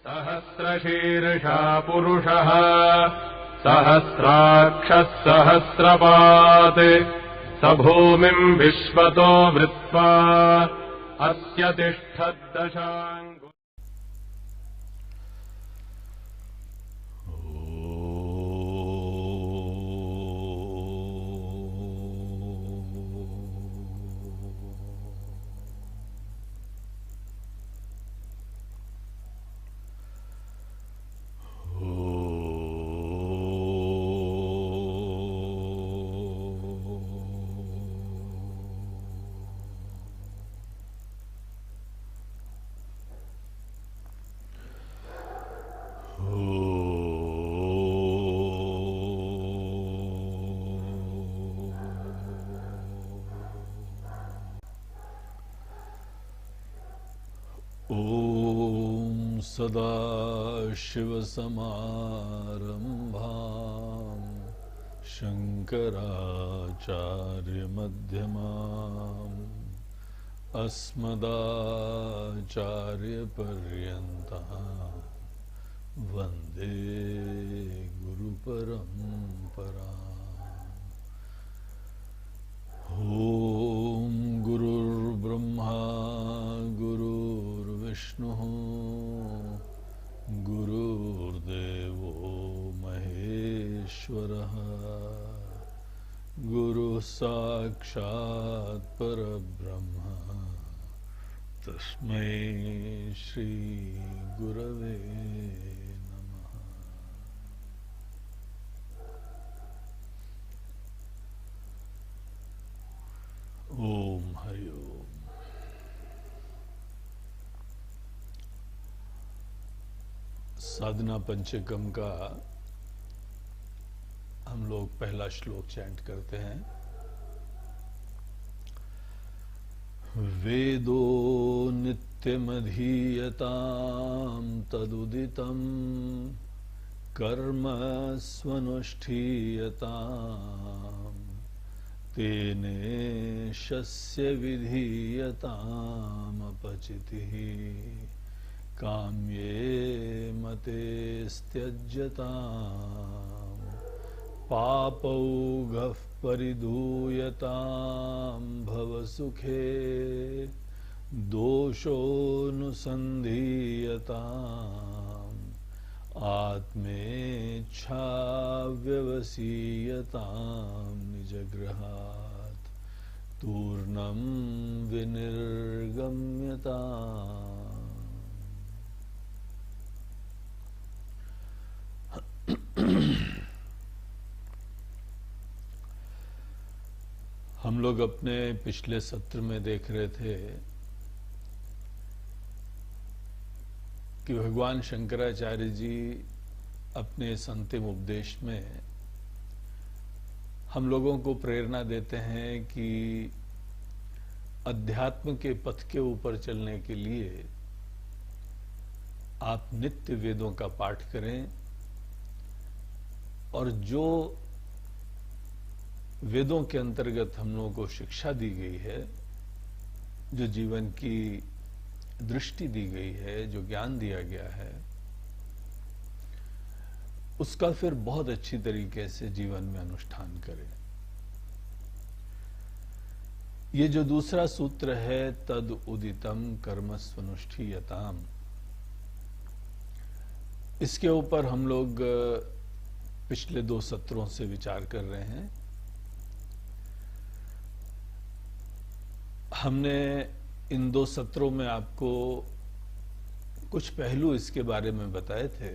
सहस्रशीर्षा पुरुषः सहस्राक्षः सहस्रपात् स भूमिम् विश्वतो वृत्वा अत्यतिष्ठद्दशाङ्गुलम्। ॐ सदाशिवसमारम्भाम् शङ्कराचार्यमध्यमाम् अस्मदाचार्यपर्यन्ताम् वन्दे गुरुपरम्पराम्। ॐ गुरुर्ब्रह्मा गुरुर्विष्णुः गुरुर्देवो महेश्वरः गुरुः साक्षात् परब्रह्म तस्मै श्री गुरवे नमः। ओम हरि ओम। साधना पंचकम का हम लोग पहला श्लोक चैंट करते हैं। वेदो नित्यमधीयताम् तदुदितं कर्म स्वनुष्ठीयताम् तेने शस्य विधीयतामपचितिः काम्ये मते त्यज्यताम् पापौघः परिधूयतां भवसुखे दोषोऽनुसन्धीयताम् आत्मेच्छाव्यवसीयतां निजगृहात् तूर्णं विनिर्गम्यताम्। हम लोग अपने पिछले सत्र में देख रहे थे कि भगवान शंकराचार्य जी अपने इस अंतिम उपदेश में हम लोगों को प्रेरणा देते हैं कि अध्यात्म के पथ के ऊपर चलने के लिए आप नित्य वेदों का पाठ करें और जो वेदों के अंतर्गत हम लोगों को शिक्षा दी गई है, जो जीवन की दृष्टि दी गई है, जो ज्ञान दिया गया है, उसका फिर बहुत अच्छी तरीके से जीवन में अनुष्ठान करें। ये जो दूसरा सूत्र है तद उदितम कर्म स्वनुष्ठीयताम, इसके ऊपर हम लोग पिछले 2 सत्रों से विचार कर रहे हैं। हमने इन 2 सत्रों में आपको कुछ पहलू इसके बारे में बताए थे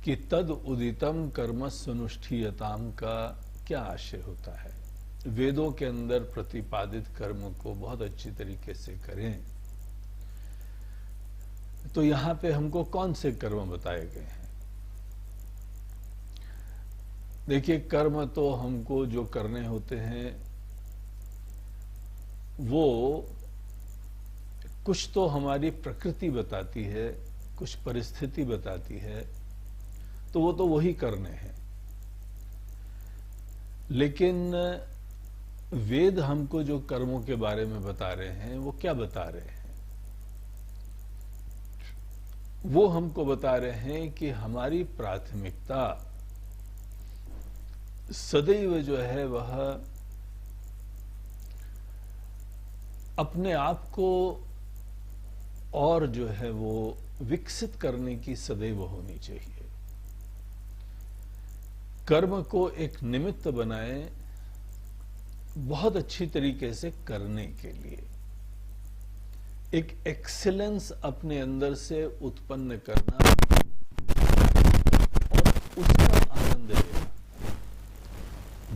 कि तद उदितम कर्म स्वनुष्ठीयताम का क्या आशय होता है। वेदों के अंदर प्रतिपादित कर्म को बहुत अच्छी तरीके से करें। तो यहां पे हमको कौन से कर्म बताए गए हैं? देखिए, कर्म तो हमको जो करने होते हैं वो कुछ तो हमारी प्रकृति बताती है, कुछ परिस्थिति बताती है, तो वो तो वही करने हैं। लेकिन वेद हमको जो कर्मों के बारे में बता रहे हैं वो क्या बता रहे हैं? वो हमको बता रहे हैं कि हमारी प्राथमिकता सदैव जो है वह अपने आप को और जो है वो विकसित करने की सदैव होनी चाहिए। कर्म को एक निमित्त बनाएं बहुत अच्छी तरीके से करने के लिए, एक एक्सीलेंस अपने अंदर से उत्पन्न करना और उसका आनंद लेना,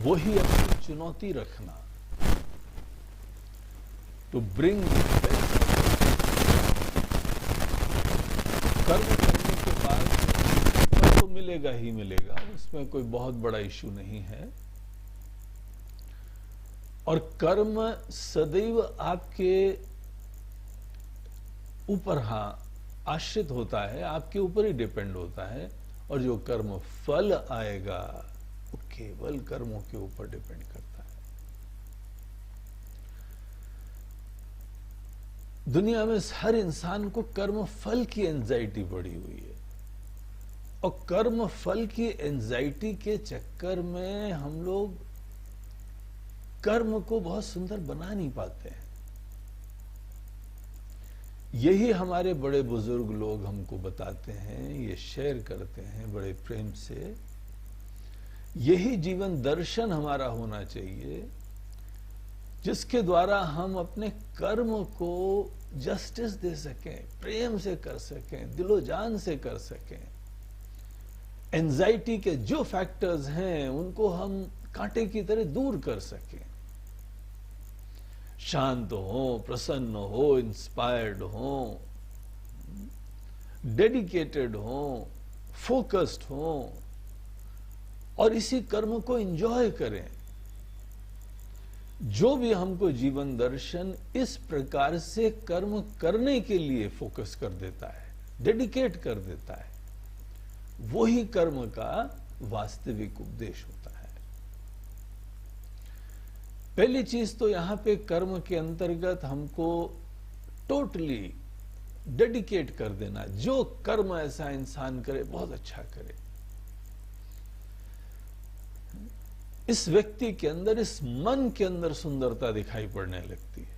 वही अपनी चुनौती रखना। टू ब्रिंग कर्म करने के बाद फल तो मिलेगा ही मिलेगा, उसमें कोई बहुत बड़ा इश्यू नहीं है। और कर्म सदैव आपके ऊपर आश्रित होता है, आपके ऊपर ही डिपेंड होता है। और जो कर्म फल आएगा वो केवल कर्मों के ऊपर डिपेंड करता है। दुनिया में हर इंसान को कर्म फल की एंजाइटी बढ़ी हुई है, और कर्म फल की एंजाइटी के चक्कर में हम लोग कर्म को बहुत सुंदर बना नहीं पाते हैं। यही हमारे बड़े बुजुर्ग लोग हमको बताते हैं, ये शेयर करते हैं बड़े प्रेम से। यही जीवन दर्शन हमारा होना चाहिए, जिसके द्वारा हम अपने कर्म को जस्टिस दे सकें, प्रेम से कर सकें, दिलो जान से कर सकें। एंजाइटी के जो फैक्टर्स हैं उनको हम कांटे की तरह दूर कर सकें। शांत हो, प्रसन्न हो, इंस्पायर्ड हो, डेडिकेटेड हो, फोकस्ड हो, और इसी कर्म को एंजॉय करें। जो भी हमको जीवन दर्शन इस प्रकार से कर्म करने के लिए फोकस कर देता है, डेडिकेट कर देता है, वही कर्म का वास्तविक उपदेश होता है। पहली चीज तो यहां पे कर्म के अंतर्गत हमको टोटली डेडिकेट कर देना। जो कर्म ऐसा इंसान करे बहुत अच्छा करे। इस व्यक्ति के अंदर, इस मन के अंदर सुंदरता दिखाई पड़ने लगती है।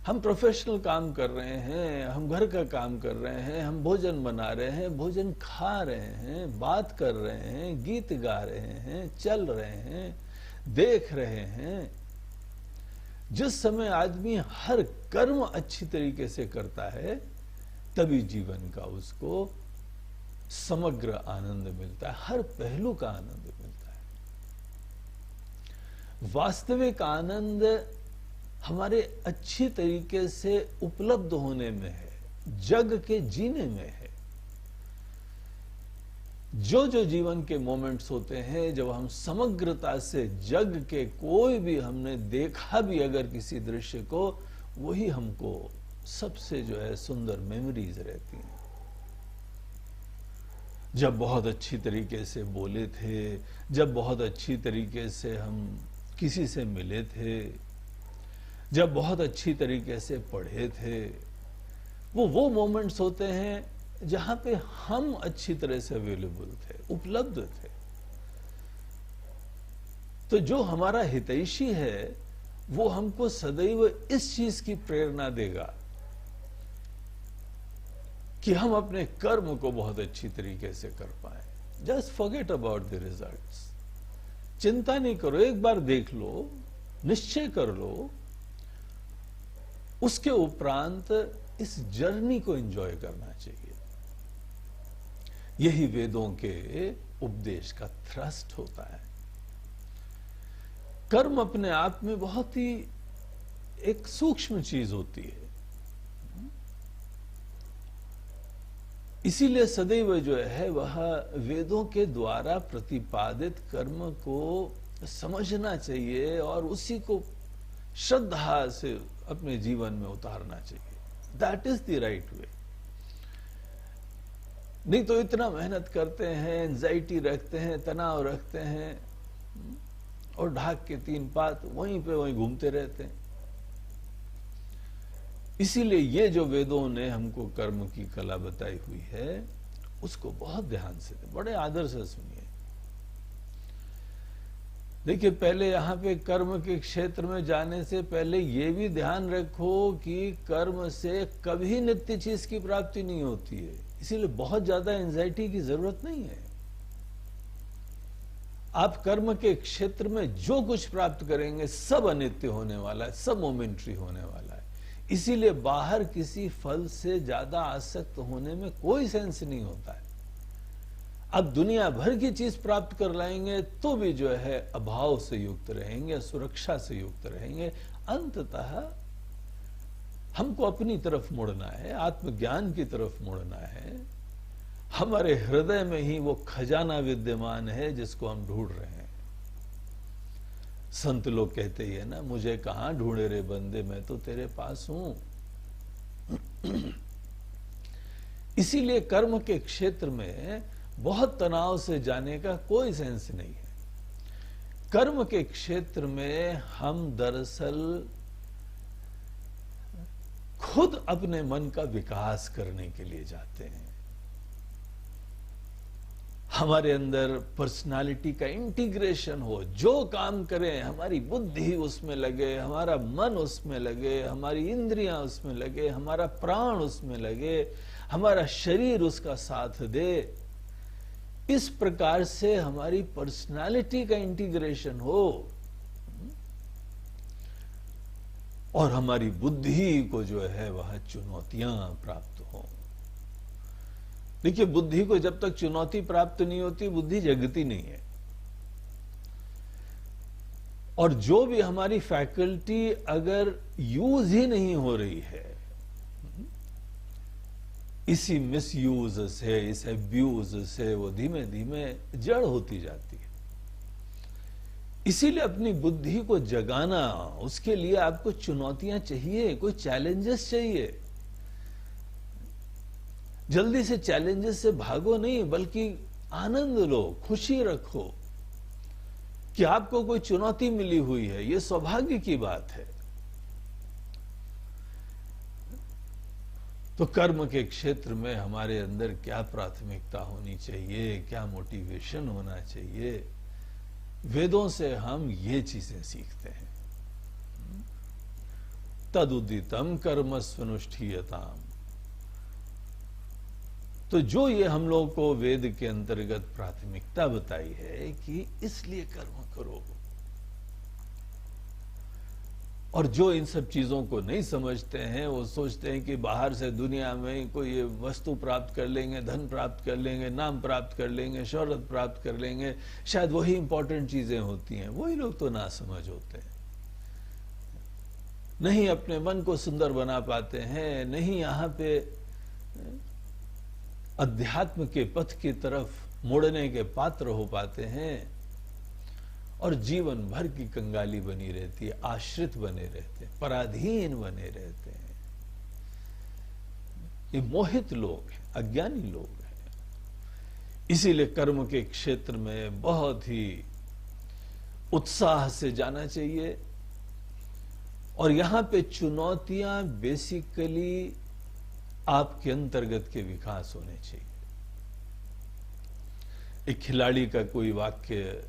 हम प्रोफेशनल काम कर रहे हैं, हम घर का काम कर रहे हैं, हम भोजन बना रहे हैं, भोजन खा रहे हैं, बात कर रहे हैं, गीत गा रहे हैं, चल रहे हैं, देख रहे हैं। जिस समय आदमी हर कर्म अच्छी तरीके से करता है, तभी जीवन का उसको समग्र आनंद मिलता है, हर पहलू का आनंद मिलता है। वास्तविक आनंद हमारे अच्छी तरीके से उपलब्ध होने में है, जग के जीने में है। जो जो जीवन के मोमेंट्स होते हैं, जब हम समग्रता से जग के कोई भी हमने देखा भी अगर किसी दृश्य को, वही हमको सबसे जो है सुंदर मेमोरीज रहती हैं। जब बहुत अच्छी तरीके से बोले थे, जब बहुत अच्छी तरीके से हम किसी से मिले थे, जब बहुत अच्छी तरीके से पढ़े थे, वो मोमेंट्स होते हैं जहां पे हम अच्छी तरह से अवेलेबल थे, उपलब्ध थे। तो जो हमारा हितैषी है वो हमको सदैव इस चीज की प्रेरणा देगा कि हम अपने कर्म को बहुत अच्छी तरीके से कर पाए। Just forget about the results. चिंता नहीं करो, एक बार देख लो, निश्चय कर लो, उसके उपरांत इस जर्नी को एंजॉय करना चाहिए। यही वेदों के उपदेश का थ्रस्ट होता है। कर्म अपने आप में बहुत ही एक सूक्ष्म चीज होती है, इसीलिए सदैव जो है वह वेदों के द्वारा प्रतिपादित कर्म को समझना चाहिए और उसी को श्रद्धा से अपने जीवन में उतारना चाहिए। That is the right way. नहीं तो इतना मेहनत करते हैं, एंजाइटी रखते हैं, तनाव रखते हैं, और ढाक के तीन पात वहीं पे वहीं घूमते रहते हैं। इसीलिए ये जो वेदों ने हमको कर्म की कला बताई हुई है, उसको बहुत ध्यान से, बड़े आदर से सुनिए। देखिए, पहले यहां पे कर्म के क्षेत्र में जाने से पहले ये भी ध्यान रखो कि कर्म से कभी नित्य चीज की प्राप्ति नहीं होती है। इसीलिए बहुत ज्यादा एंजाइटी की जरूरत नहीं है। आप कर्म के क्षेत्र में जो कुछ प्राप्त करेंगे सब अनित्य होने वाला है, सब मोमेंट्री होने वाला है। इसीलिए बाहर किसी फल से ज्यादा आसक्त होने में कोई सेंस नहीं होता है। अब दुनिया भर की चीज प्राप्त कर लाएंगे तो भी जो है अभाव से युक्त रहेंगे, सुरक्षा से युक्त रहेंगे। अंततः हमको अपनी तरफ मुड़ना है, आत्मज्ञान की तरफ मुड़ना है। हमारे हृदय में ही वो खजाना विद्यमान है जिसको हम ढूंढ रहे हैं। संत लोग कहते ही है ना, मुझे कहां ढूंढे रे बंदे, मैं तो तेरे पास हूं। इसीलिए कर्म के क्षेत्र में बहुत तनाव से जाने का कोई सेंस नहीं है। कर्म के क्षेत्र में हम दरअसल खुद अपने मन का विकास करने के लिए जाते हैं। हमारे अंदर पर्सनालिटी का इंटीग्रेशन हो, जो काम करें हमारी बुद्धि उसमें लगे, हमारा मन उसमें लगे, हमारी इंद्रियां उसमें लगे, हमारा प्राण उसमें लगे, हमारा शरीर उसका साथ दे। इस प्रकार से हमारी पर्सनालिटी का इंटीग्रेशन हो और हमारी बुद्धि को जो है वह चुनौतियां प्राप्त हो। देखिए, बुद्धि को जब तक चुनौती प्राप्त नहीं होती, बुद्धि जगती नहीं है। और जो भी हमारी फैकल्टी अगर यूज ही नहीं हो रही है, इसी मिसयूज से, इस अब्यूज से वो धीमे धीमे जड़ होती जाती है। इसीलिए अपनी बुद्धि को जगाना, उसके लिए आपको चुनौतियां चाहिए, कोई चैलेंजेस चाहिए। जल्दी से चैलेंजेस से भागो नहीं, बल्कि आनंद लो, खुशी रखो कि आपको कोई चुनौती मिली हुई है। यह सौभाग्य की बात है। तो कर्म के क्षेत्र में हमारे अंदर क्या प्राथमिकता होनी चाहिए, क्या मोटिवेशन होना चाहिए, वेदों से हम ये चीजें सीखते हैं। तदुदितम कर्मस्वनुष्ठीयताम। तो जो ये हम लोग को वेद के अंतर्गत प्राथमिकता बताई है कि इसलिए कर्म करो, और जो इन सब चीजों को नहीं समझते हैं, वो सोचते हैं कि बाहर से दुनिया में कोई ये वस्तु प्राप्त कर लेंगे, धन प्राप्त कर लेंगे, नाम प्राप्त कर लेंगे, शोहरत प्राप्त कर लेंगे, शायद वही इंपॉर्टेंट चीजें होती हैं। वही लोग तो ना समझ होते हैं, नहीं अपने मन को सुंदर बना पाते हैं, नहीं यहां पे अध्यात्म के पथ की तरफ मुड़ने के पात्र हो पाते हैं, और जीवन भर की कंगाली बनी रहती है, आश्रित बने रहते हैं, पराधीन बने रहते हैं। ये मोहित लोग हैं, अज्ञानी लोग हैं। इसीलिए कर्म के क्षेत्र में बहुत ही उत्साह से जाना चाहिए। और यहां पे चुनौतियां बेसिकली आपके अंतर्गत के विकास होने चाहिए। एक खिलाड़ी का कोई वाक्य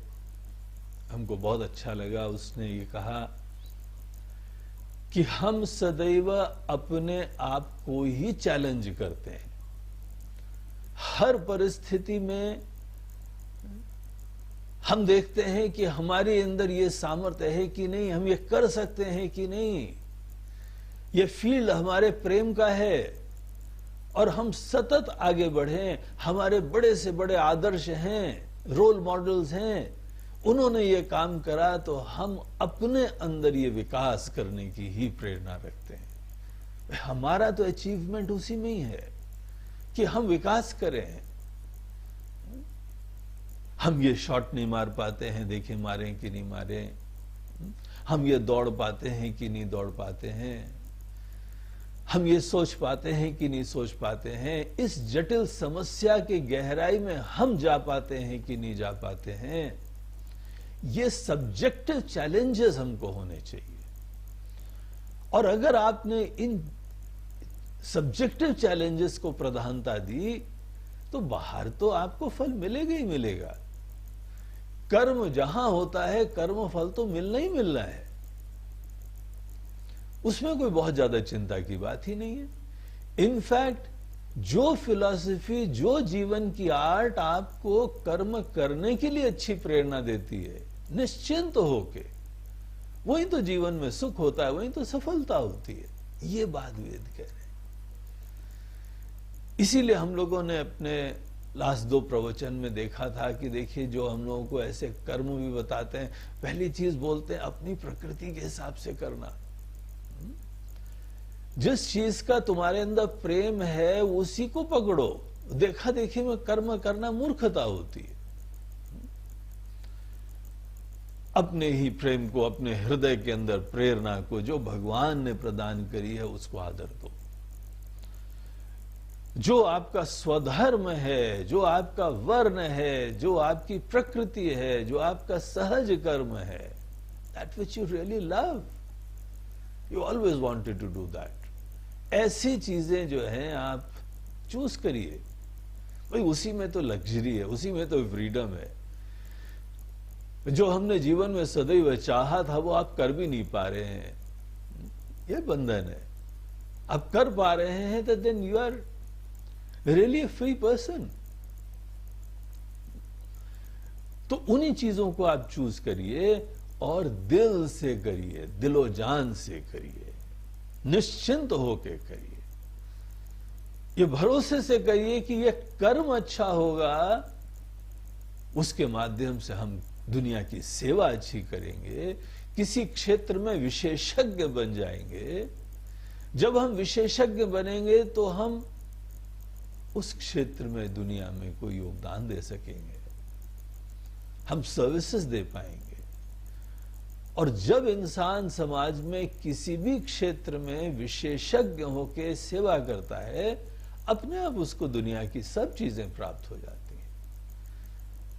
हमको बहुत अच्छा लगा। उसने ये कहा कि हम सदैव अपने आप को ही चैलेंज करते हैं। हर परिस्थिति में हम देखते हैं कि हमारे अंदर ये सामर्थ्य है कि नहीं, हम ये कर सकते हैं कि नहीं, ये फील्ड हमारे प्रेम का है, और हम सतत आगे बढ़े। हमारे बड़े से बड़े आदर्श हैं, रोल मॉडल्स हैं, उन्होंने ये काम करा, तो हम अपने अंदर ये विकास करने की ही प्रेरणा रखते हैं। हमारा तो अचीवमेंट उसी में ही है कि हम विकास करें। हम ये शॉट नहीं मार पाते हैं, देखें मारें कि नहीं मारें। हम ये दौड़ पाते हैं कि नहीं दौड़ पाते हैं। हम ये सोच पाते हैं कि नहीं सोच पाते हैं। इस जटिल समस्या की गहराई में हम जा पाते हैं कि नहीं जा पाते हैं। ये सब्जेक्टिव चैलेंजेस हमको होने चाहिए। और अगर आपने इन सब्जेक्टिव चैलेंजेस को प्रधानता दी, तो बाहर तो आपको फल मिलेगा ही मिलेगा। कर्म जहां होता है, कर्म फल तो मिलना ही मिलना है, उसमें कोई बहुत ज्यादा चिंता की बात ही नहीं है। इनफैक्ट जो फिलॉसफी, जो जीवन की आर्ट आपको कर्म करने के लिए अच्छी प्रेरणा देती है, निश्चिंत होके, वही तो जीवन में सुख होता है, वही तो सफलता होती है। ये बात वेद कह रहे हैं। इसीलिए हम लोगों ने अपने लास्ट 2 प्रवचन में देखा था कि देखिए, जो हम लोगों को ऐसे कर्म भी बताते हैं, पहली चीज बोलते हैं अपनी प्रकृति के हिसाब से करना। जिस चीज का तुम्हारे अंदर प्रेम है उसी को पकड़ो। देखा देखी में कर्म करना मूर्खता होती है। अपने ही प्रेम को, अपने हृदय के अंदर प्रेरणा को जो भगवान ने प्रदान करी है उसको आदर दो। जो आपका स्वधर्म है, जो आपका वर्ण है, जो आपकी प्रकृति है, जो आपका सहज कर्म है, that which you really love, you always wanted to do that. ऐसी चीजें जो हैं आप चूज करिए। भाई उसी में तो लग्जरी है, उसी में तो फ्रीडम है। जो हमने जीवन में सदैव चाहा था वो आप कर भी नहीं पा रहे हैं, ये बंधन है। आप कर पा रहे हैं तो then you are really free person. तो उन्हीं चीजों को आप चूज करिए और दिल से करिए, दिलो जान से करिए, निश्चिंत होके करिए। ये भरोसे से करिए कि ये कर्म अच्छा होगा, उसके माध्यम से हम दुनिया की सेवा अच्छी करेंगे, किसी क्षेत्र में विशेषज्ञ बन जाएंगे। जब हम विशेषज्ञ बनेंगे तो हम उस क्षेत्र में दुनिया में कोई योगदान दे सकेंगे, हम सर्विसेज दे पाएंगे। और जब इंसान समाज में किसी भी क्षेत्र में विशेषज्ञ होकर सेवा करता है, अपने आप उसको दुनिया की सब चीजें प्राप्त हो जाती हैं।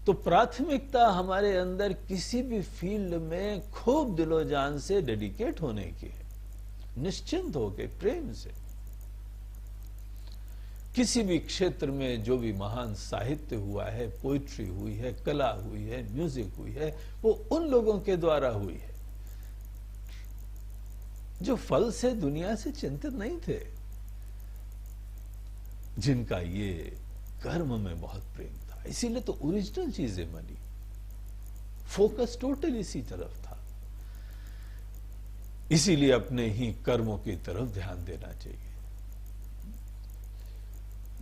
तो प्राथमिकता हमारे अंदर किसी भी फील्ड में खूब दिलो जान से डेडिकेट होने की है, निश्चिंत होकर प्रेम से। किसी भी क्षेत्र में जो भी महान साहित्य हुआ है, पोइट्री हुई है, कला हुई है, म्यूजिक हुई है, वो उन लोगों के द्वारा हुई है जो फल से, दुनिया से चिंतित नहीं थे, जिनका ये कर्म में बहुत प्रेम था। इसीलिए तो ओरिजिनल चीजें बनी, फोकस टोटल इसी तरफ था। इसीलिए अपने ही कर्मों की तरफ ध्यान देना चाहिए।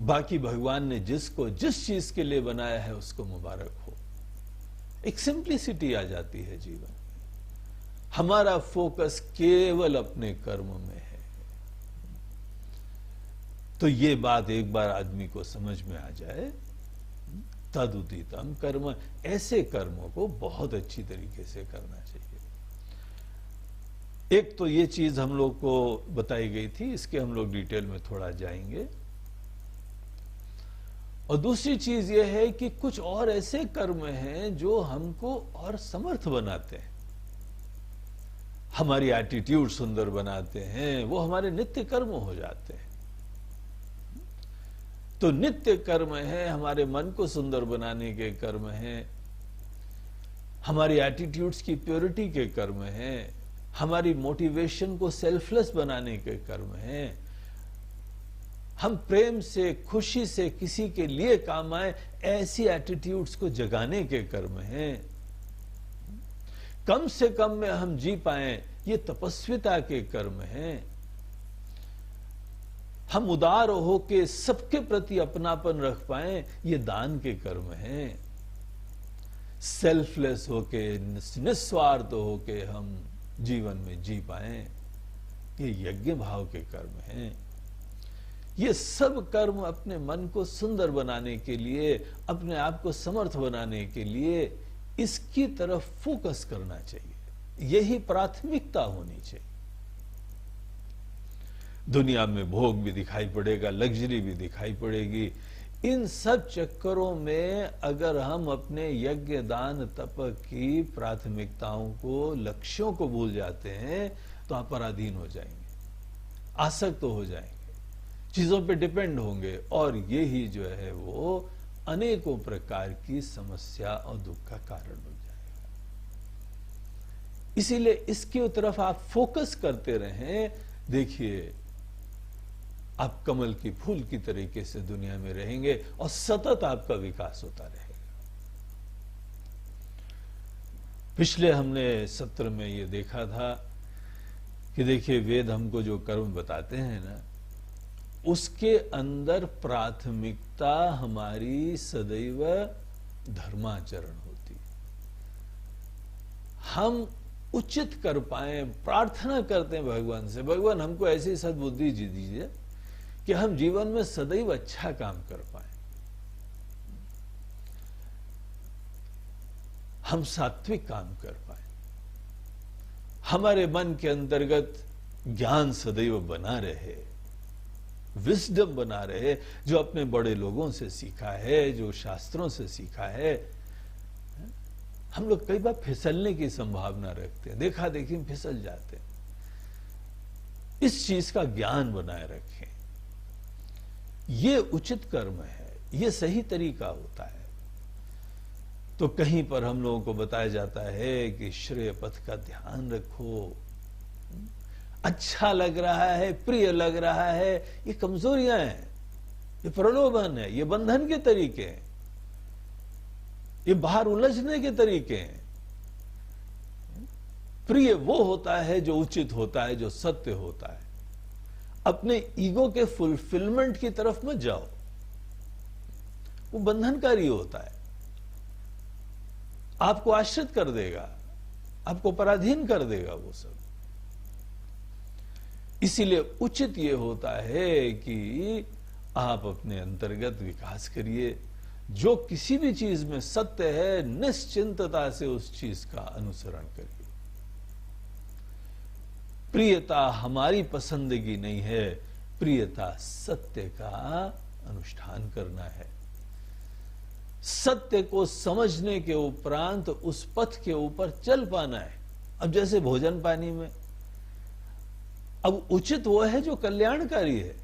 बाकी भगवान ने जिसको जिस चीज के लिए बनाया है उसको मुबारक हो। एक सिंप्लिसिटी आ जाती है जीवन में। हमारा फोकस केवल अपने कर्म में है। तो ये बात एक बार आदमी को समझ में आ जाए, तदुदितम कर्म, ऐसे कर्मों को बहुत अच्छी तरीके से करना चाहिए। एक तो ये चीज हम लोग को बताई गई थी, इसके हम लोग डिटेल में थोड़ा जाएंगे। और दूसरी चीज यह है कि कुछ और ऐसे कर्म हैं जो हमको और समर्थ बनाते हैं, हमारी एटीट्यूड सुंदर बनाते हैं, वो हमारे नित्य कर्म हो जाते हैं। तो नित्य कर्म है, हमारे मन को सुंदर बनाने के कर्म हैं, हमारी एटीट्यूड्स की प्योरिटी के कर्म हैं, हमारी मोटिवेशन को सेल्फलेस बनाने के कर्म हैं, हम प्रेम से, खुशी से किसी के लिए काम आए, ऐसी एटीट्यूड्स को जगाने के कर्म हैं। कम से कम में हम जी पाए, ये तपस्विता के कर्म हैं। हम उदार होके सबके प्रति अपनापन रख पाए, ये दान के कर्म हैं। सेल्फलेस होके, निस्वार्थ होके हम जीवन में जी पाए, ये यज्ञ भाव के कर्म हैं। ये सब कर्म अपने मन को सुंदर बनाने के लिए, अपने आप को समर्थ बनाने के लिए इसकी तरफ फोकस करना चाहिए। यही प्राथमिकता होनी चाहिए। दुनिया में भोग भी दिखाई पड़ेगा, लग्जरी भी दिखाई पड़ेगी। इन सब चक्करों में अगर हम अपने यज्ञ, दान, तप की प्राथमिकताओं को, लक्ष्यों को भूल जाते हैं तो आप पराधीन हो जाएंगे, आसक्त हो जाएंगे। चीजों पे डिपेंड होंगे और ये ही जो है वो अनेकों प्रकार की समस्या और दुख का कारण हो जाएगा। इसीलिए इसकी तरफ आप फोकस करते रहें। देखिए, आप कमल की फूल की तरीके से दुनिया में रहेंगे और सतत आपका विकास होता रहेगा। पिछले हमने सत्र में ये देखा था कि देखिए, वेद हमको जो कर्म बताते हैं ना, उसके अंदर प्राथमिकता हमारी सदैव धर्माचरण होती है। हम उचित कर पाए, प्रार्थना करते हैं भगवान से, भगवान हमको ऐसी सद्बुद्धि दीजिए कि हम जीवन में सदैव अच्छा काम कर पाए, हम सात्विक काम कर पाए, हमारे मन के अंतर्गत ज्ञान सदैव बना रहे, विजडम बना रहे, जो अपने बड़े लोगों से सीखा है, जो शास्त्रों से सीखा है। हम लोग कई बार फिसलने की संभावना रखते हैं, देखा देखी में फिसल जाते हैं। इस चीज का ज्ञान बनाए रखें। ये उचित कर्म है, ये सही तरीका होता है। तो कहीं पर हम लोगों को बताया जाता है कि श्रेय पथ का ध्यान रखो, अच्छा लग रहा है, प्रिय लग रहा है, ये कमजोरियां हैं, ये प्रलोभन है, ये बंधन के तरीके हैं, ये बाहर उलझने के तरीके हैं। प्रिय वो होता है जो उचित होता है, जो सत्य होता है। अपने ईगो के फुलफिलमेंट की तरफ मत जाओ, वो बंधनकारी होता है, आपको आश्रित कर देगा, आपको पराधीन कर देगा वो सब। इसीलिए उचित ये होता है कि आप अपने अंतर्गत विकास करिए। जो किसी भी चीज में सत्य है, निश्चिंतता से उस चीज का अनुसरण करिए। प्रियता हमारी पसंदगी नहीं है, प्रियता सत्य का अनुष्ठान करना है। सत्य को समझने के उपरांत उस पथ के ऊपर चल पाना है। अब जैसे भोजन पानी में, अब उचित वो है जो कल्याणकारी है,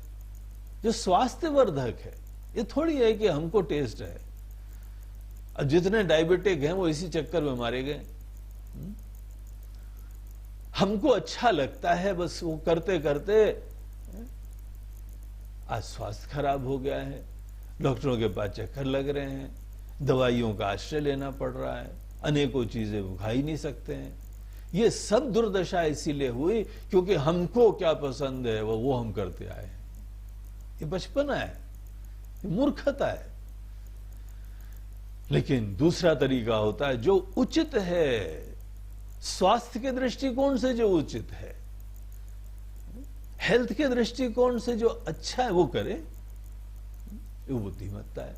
जो स्वास्थ्यवर्धक है। ये थोड़ी है कि हमको टेस्ट है। अब जितने डायबिटिक हैं वो इसी चक्कर में मारे गए। हमको अच्छा लगता है, बस वो करते करते आज स्वास्थ्य खराब हो गया है, डॉक्टरों के पास चक्कर लग रहे हैं, दवाइयों का आश्रय लेना पड़ रहा है, अनेकों चीजें वो खा ही नहीं सकते हैं। ये सब दुर्दशा इसीलिए हुई क्योंकि हमको क्या पसंद है वो हम करते आए हैं। ये बचपना है, ये मूर्खता है। लेकिन दूसरा तरीका होता है जो उचित है, स्वास्थ्य के दृष्टिकोण से जो उचित है, हेल्थ के दृष्टिकोण से जो अच्छा है वो करे। वो बुद्धिमत्ता है।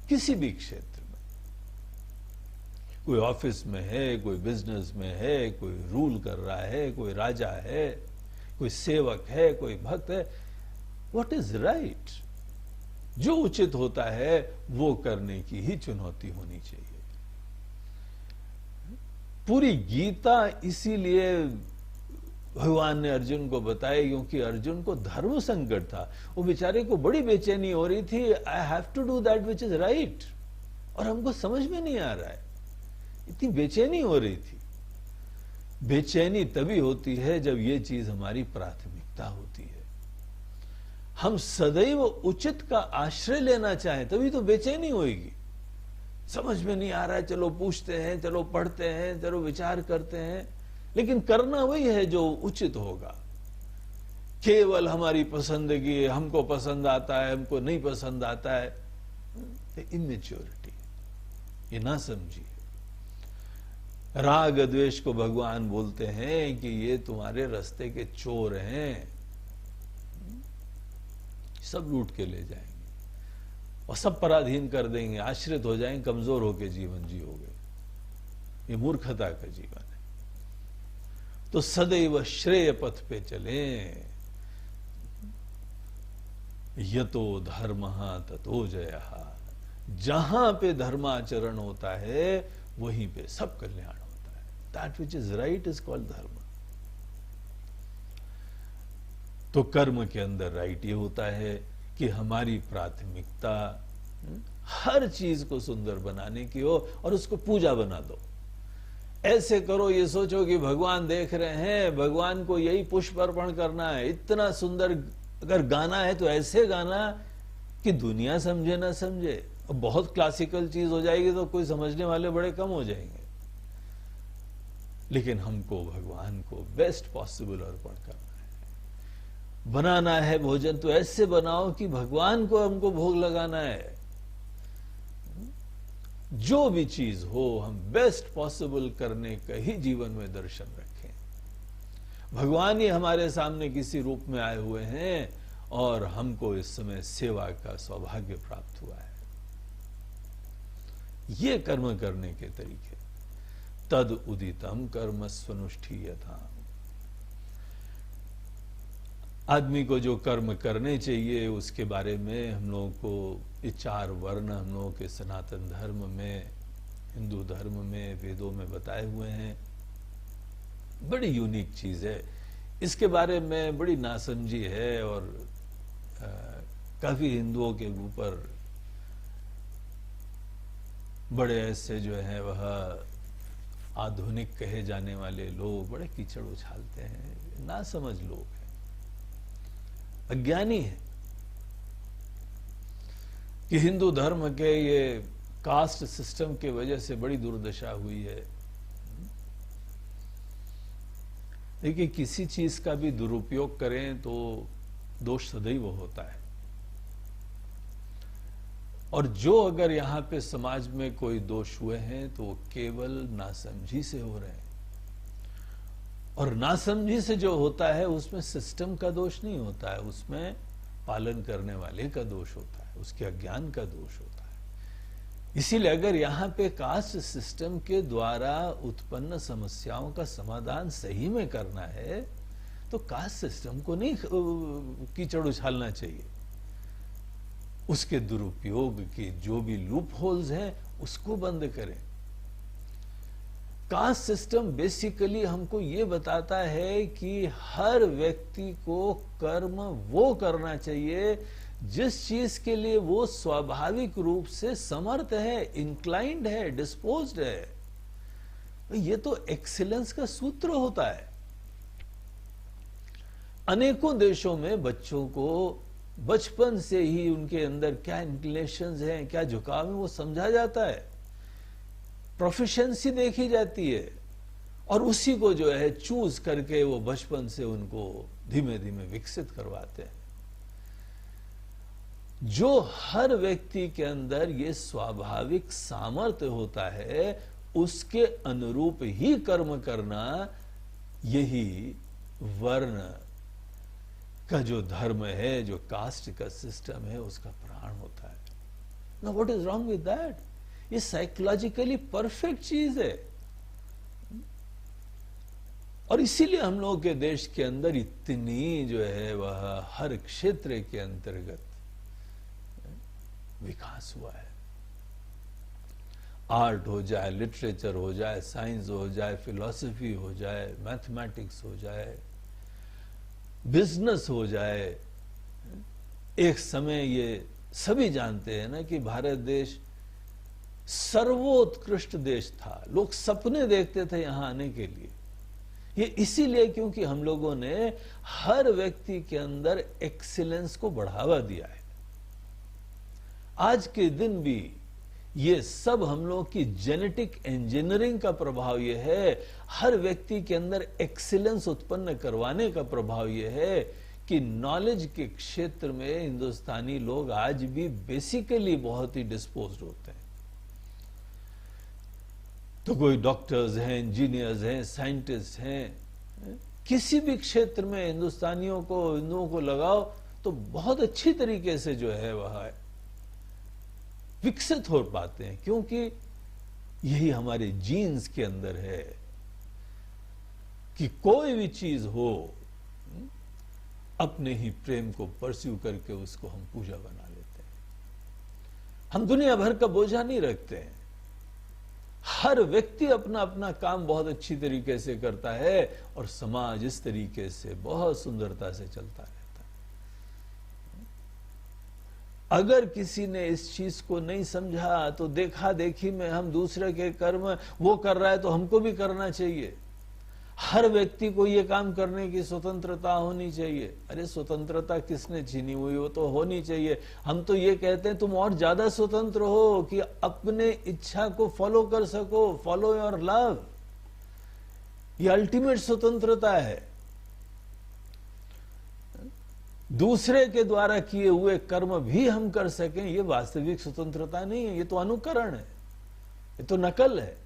किसी भी क्षेत्र में, कोई ऑफिस में है, कोई बिजनेस में है, कोई रूल कर रहा है, कोई राजा है, कोई सेवक है, कोई भक्त है, व्हाट इज राइट, जो उचित होता है वो करने की ही चुनौती होनी चाहिए। पूरी गीता इसीलिए भगवान ने अर्जुन को बताया क्योंकि अर्जुन को धर्म संकट था। वो बेचारे को बड़ी बेचैनी हो रही थी, I have to do that which is right, और हमको समझ में नहीं आ रहा है। इतनी बेचैनी हो रही थी। बेचैनी तभी होती है जब ये चीज हमारी प्राथमिकता होती है। हम सदैव उचित का आश्रय लेना चाहें तभी तो बेचैनी होगी। समझ में नहीं आ रहा है, चलो पूछते हैं, चलो पढ़ते हैं, चलो विचार करते हैं, लेकिन करना वही है जो उचित होगा। केवल हमारी पसंदगी, हमको पसंद आता है, हमको नहीं पसंद आता है, इमेच्योरिटी, ये ना समझिए। राग द्वेष को भगवान बोलते हैं कि ये तुम्हारे रास्ते के चोर हैं, सब लूट के ले जाएंगे और सब पराधीन कर देंगे, आश्रित हो जाएंगे, कमजोर होकर जीवन जियोगे। ये मूर्खता का जीवन है। तो सदैव श्रेय पथ पे चलें। यतो धर्मः ततो जयः। जहां पे धर्माचरण होता है वहीं पे सब कल्याण होता है। That which is right is called धर्म। तो कर्म के अंदर राइट ये होता है कि हमारी प्राथमिकता हर चीज को सुंदर बनाने की हो और उसको पूजा बना दो। ऐसे करो, ये सोचो कि भगवान देख रहे हैं, भगवान को यही पुष्प अर्पण करना है। इतना सुंदर अगर गाना है तो ऐसे गाना कि दुनिया समझे ना समझे। अब बहुत क्लासिकल चीज हो जाएगी तो कोई समझने वाले बड़े कम हो जाएंगे। लेकिन हमको भगवान को बेस्ट पॉसिबल अर्पण करना है। बनाना है भोजन तो ऐसे बनाओ कि भगवान को हमको भोग लगाना है। जो भी चीज हो हम बेस्ट पॉसिबल करने का ही जीवन में दर्शन रखें। भगवान ही हमारे सामने किसी रूप में आए हुए हैं और हमको इस समय सेवा का सौभाग्य प्राप्त हुआ है। ये कर्म करने के तरीके। तद उदितम कर्म स्वनुष्ठीयताम्। आदमी को जो कर्म करने चाहिए उसके बारे में हम लोगों को ये 4 वर्ण हम लोगों के सनातन धर्म में, हिंदू धर्म में, वेदों में बताए हुए हैं। बड़ी यूनिक चीज है। इसके बारे में बड़ी नासमझी है और काफी हिंदुओं के ऊपर बड़े ऐसे जो है वह आधुनिक कहे जाने वाले लोग बड़े कीचड़ उछालते हैं। नासमझ लोग हैं, अज्ञानी है कि हिंदू धर्म के ये कास्ट सिस्टम के वजह से बड़ी दुर्दशा हुई है। देखिए, किसी चीज का भी दुरुपयोग करें तो दोष सदैव होता है। और जो अगर यहां पे समाज में कोई दोष हुए हैं तो केवल नासमझी से हो रहे हैं। और नासमझी से जो होता है उसमें सिस्टम का दोष नहीं होता है, उसमें पालन करने वाले का दोष होता है, उसके अज्ञान का दोष होता है। इसीलिए अगर यहां पे कास्ट सिस्टम के द्वारा उत्पन्न समस्याओं का समाधान सही में करना है तो कास्ट सिस्टम को नहीं कीचड़ उछालना चाहिए। उसके दुरुपयोग के जो भी लूप होल्स हैं उसको बंद करें। कास्ट सिस्टम बेसिकली हमको ये बताता है कि हर व्यक्ति को कर्म वो करना चाहिए जिस चीज के लिए वो स्वाभाविक रूप से समर्थ है, इंक्लाइंड है, डिस्पोज्ड है। ये तो एक्सीलेंस का सूत्र होता है। अनेकों देशों में बच्चों को बचपन से ही उनके अंदर क्या इंक्लिनेशंस हैं, क्या झुकाव है, वो समझा जाता है। प्रोफिशिएंसी देखी जाती है और उसी को जो है चूज करके वो बचपन से उनको धीमे धीमे विकसित करवाते हैं। जो हर व्यक्ति के अंदर ये स्वाभाविक सामर्थ्य होता है उसके अनुरूप ही कर्म करना, यही वर्ण का जो धर्म है, जो कास्ट का सिस्टम है, उसका प्राण होता है। ना what is wrong with that? ये साइकोलॉजिकली परफेक्ट चीज है। और इसीलिए हम लोगों के देश के अंदर इतनी जो है वह हर क्षेत्र के अंतर्गत विकास हुआ है। आर्ट हो जाए, लिटरेचर हो जाए, साइंस हो जाए, फिलॉसफी हो जाए, मैथमेटिक्स हो जाए, बिजनेस हो जाए। एक समय ये सभी जानते हैं ना कि भारत देश सर्वोत्कृष्ट देश था। लोग सपने देखते थे यहां आने के लिए। ये इसीलिए क्योंकि हम लोगों ने हर व्यक्ति के अंदर एक्सीलेंस को बढ़ावा दिया है। आज के दिन भी ये सब हम लोग की जेनेटिक इंजीनियरिंग का प्रभाव ये है। हर व्यक्ति के अंदर एक्सीलेंस उत्पन्न करवाने का प्रभाव ये है कि नॉलेज के क्षेत्र में हिंदुस्तानी लोग आज भी बेसिकली बहुत ही डिस्पोज्ड होते हैं। तो कोई डॉक्टर्स हैं, इंजीनियर्स हैं, साइंटिस्ट हैं, किसी भी क्षेत्र में हिंदुस्तानियों को, हिंदुओं को लगाओ तो बहुत अच्छी तरीके से जो है वह विकसित हो पाते हैं, क्योंकि यही हमारे जीन्स के अंदर है कि कोई भी चीज हो अपने ही प्रेम को परस्यू करके उसको हम पूजा बना लेते हैं। हम दुनिया भर का बोझा नहीं रखते हैं। हर व्यक्ति अपना अपना काम बहुत अच्छी तरीके से करता है और समाज इस तरीके से बहुत सुंदरता से चलता रहता है। अगर किसी ने इस चीज को नहीं समझा तो देखा देखी में हम दूसरे के कर्म, वो कर रहा है तो हमको भी करना चाहिए। हर व्यक्ति को ये काम करने की स्वतंत्रता होनी चाहिए। अरे स्वतंत्रता किसने छीनी हुई, वो तो होनी चाहिए। हम तो ये कहते हैं तुम और ज्यादा स्वतंत्र हो कि अपने इच्छा को फॉलो कर सको, फॉलो योर लव। ये अल्टीमेट स्वतंत्रता है। दूसरे के द्वारा किए हुए कर्म भी हम कर सकें, ये वास्तविक स्वतंत्रता नहीं है, ये तो अनुकरण है, ये तो नकल है।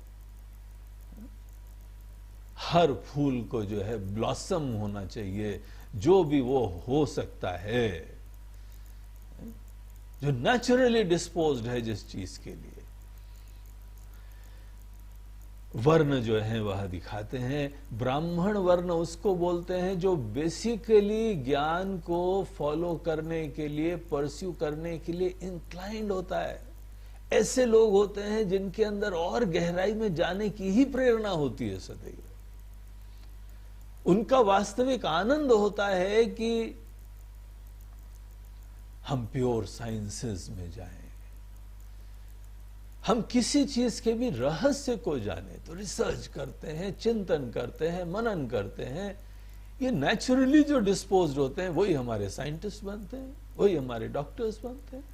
हर फूल को जो है ब्लॉसम होना चाहिए, जो भी वो हो सकता है, जो नेचुरली डिस्पोज्ड है जिस चीज के लिए। वर्ण जो है वह दिखाते हैं। ब्राह्मण वर्ण उसको बोलते हैं जो बेसिकली ज्ञान को फॉलो करने के लिए, परस्यू करने के लिए इंक्लाइंड होता है। ऐसे लोग होते हैं जिनके अंदर और गहराई में जाने की ही प्रेरणा होती है सदैव। उनका वास्तविक आनंद होता है कि हम प्योर साइंसेस में जाएं, हम किसी चीज के भी रहस्य को जाने, तो रिसर्च करते हैं, चिंतन करते हैं, मनन करते हैं। ये नेचुरली जो डिस्पोज्ड होते हैं वही हमारे साइंटिस्ट बनते हैं, वही हमारे डॉक्टर्स बनते हैं,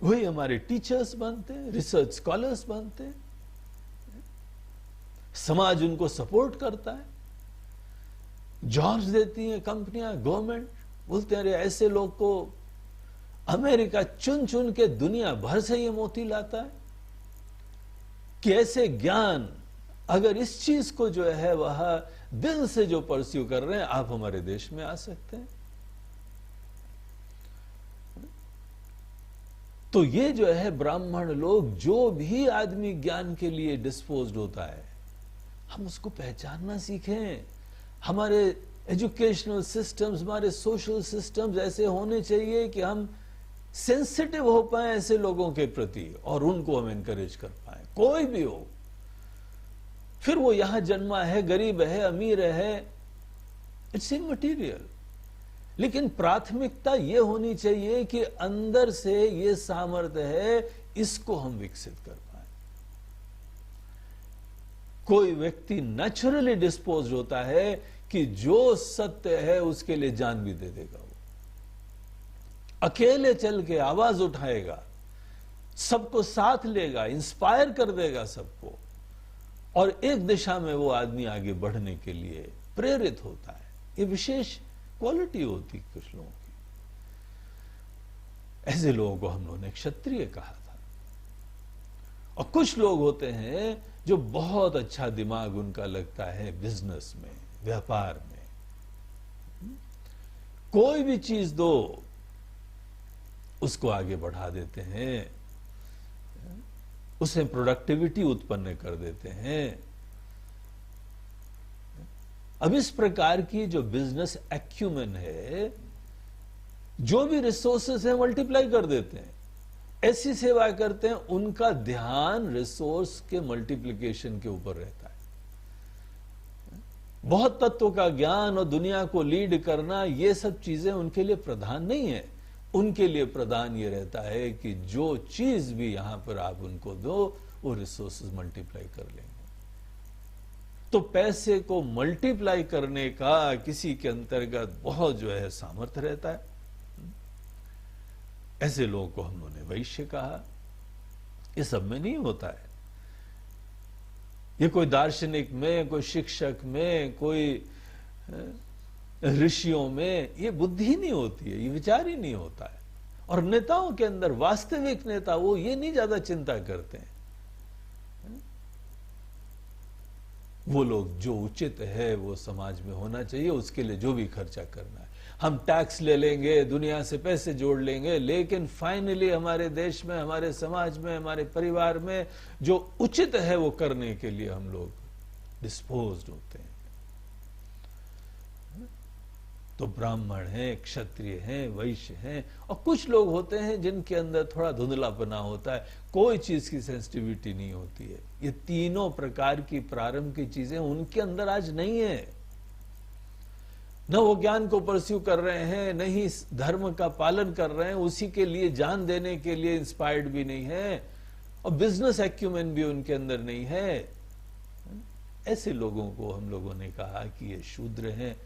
वही हमारे टीचर्स बनते हैं, रिसर्च स्कॉलर्स बनते हैं। समाज उनको सपोर्ट करता है, जॉब्स देती हैं कंपनियां, गवर्नमेंट। बोलते हैं अरे ऐसे लोग को अमेरिका चुन चुन के दुनिया भर से ये मोती लाता है कि ऐसे ज्ञान, अगर इस चीज को जो है वह दिल से जो परस्यू कर रहे हैं, आप हमारे देश में आ सकते हैं। तो ये जो है ब्राह्मण लोग, जो भी आदमी ज्ञान के लिए डिस्पोज्ड होता है, हम उसको पहचानना सीखें। हमारे एजुकेशनल सिस्टम्स, हमारे सोशल सिस्टम्स ऐसे होने चाहिए कि हम सेंसिटिव हो पाए ऐसे लोगों के प्रति और उनको हम एनकरेज कर पाए, कोई भी हो। फिर वो यहां जन्मा है, गरीब है, अमीर है, इट्स इमटीरियल। लेकिन प्राथमिकता ये होनी चाहिए कि अंदर से ये सामर्थ्य है, इसको हम विकसित कर पाए। कोई व्यक्ति नेचुरली डिस्पोज्ड होता है कि जो सत्य है उसके लिए जान भी दे देगा। वो अकेले चल के आवाज उठाएगा, सबको साथ लेगा, इंस्पायर कर देगा सबको, और एक दिशा में वो आदमी आगे बढ़ने के लिए प्रेरित होता है। ये विशेष क्वालिटी होती कुछ लोगों की। ऐसे लोगों को हम लोगों ने क्षत्रिय कहा था। और कुछ लोग होते हैं जो बहुत अच्छा दिमाग उनका लगता है बिजनेस में, व्यापार में। कोई भी चीज दो, उसको आगे बढ़ा देते हैं, उसे प्रोडक्टिविटी उत्पन्न कर देते हैं। अब इस प्रकार की जो बिजनेस एक्यूमेन है, जो भी रिसोर्सेस है मल्टीप्लाई कर देते हैं, ऐसी सेवा करते हैं, उनका ध्यान रिसोर्स के मल्टीप्लिकेशन के ऊपर रहता है। बहुत तत्व का ज्ञान और दुनिया को लीड करना, ये सब चीजें उनके लिए प्रधान नहीं है। उनके लिए प्रधान ये रहता है कि जो चीज भी यहां पर आप उनको दो, वो रिसोर्सेज मल्टीप्लाई कर लेंगे। तो पैसे को मल्टीप्लाई करने का किसी के अंतर्गत बहुत जो है सामर्थ्य रहता है। ऐसे लोगों को हम लोगों ने वैश्य कहा। ये सब में नहीं होता है। ये कोई दार्शनिक में, कोई शिक्षक में, कोई ऋषियों में ये बुद्धि नहीं होती है, ये विचार ही नहीं होता है। और नेताओं के अंदर, वास्तविक नेता वो ये नहीं ज्यादा चिंता करते हैं। वो लोग जो उचित है वो समाज में होना चाहिए, उसके लिए जो भी खर्चा करना है। हम टैक्स ले लेंगे, दुनिया से पैसे जोड़ लेंगे, लेकिन फाइनली हमारे देश में, हमारे समाज में, हमारे परिवार में जो उचित है वो करने के लिए हम लोग डिस्पोज्ड होते हैं। तो ब्राह्मण हैं, क्षत्रिय हैं, वैश्य हैं, और कुछ लोग होते हैं जिनके अंदर थोड़ा धुंधलापना होता है, कोई चीज की सेंसिटिविटी नहीं होती है। ये तीनों प्रकार की प्रारंभ की चीजें उनके अंदर आज नहीं है। न वो ज्ञान को परस्यू कर रहे हैं, न ही धर्म का पालन कर रहे हैं, उसी के लिए जान देने के लिए इंस्पायर्ड भी नहीं है, और बिजनेस एक्यूमेन भी उनके अंदर नहीं है। ऐसे लोगों को हम लोगों ने कहा कि ये शूद्र हैं,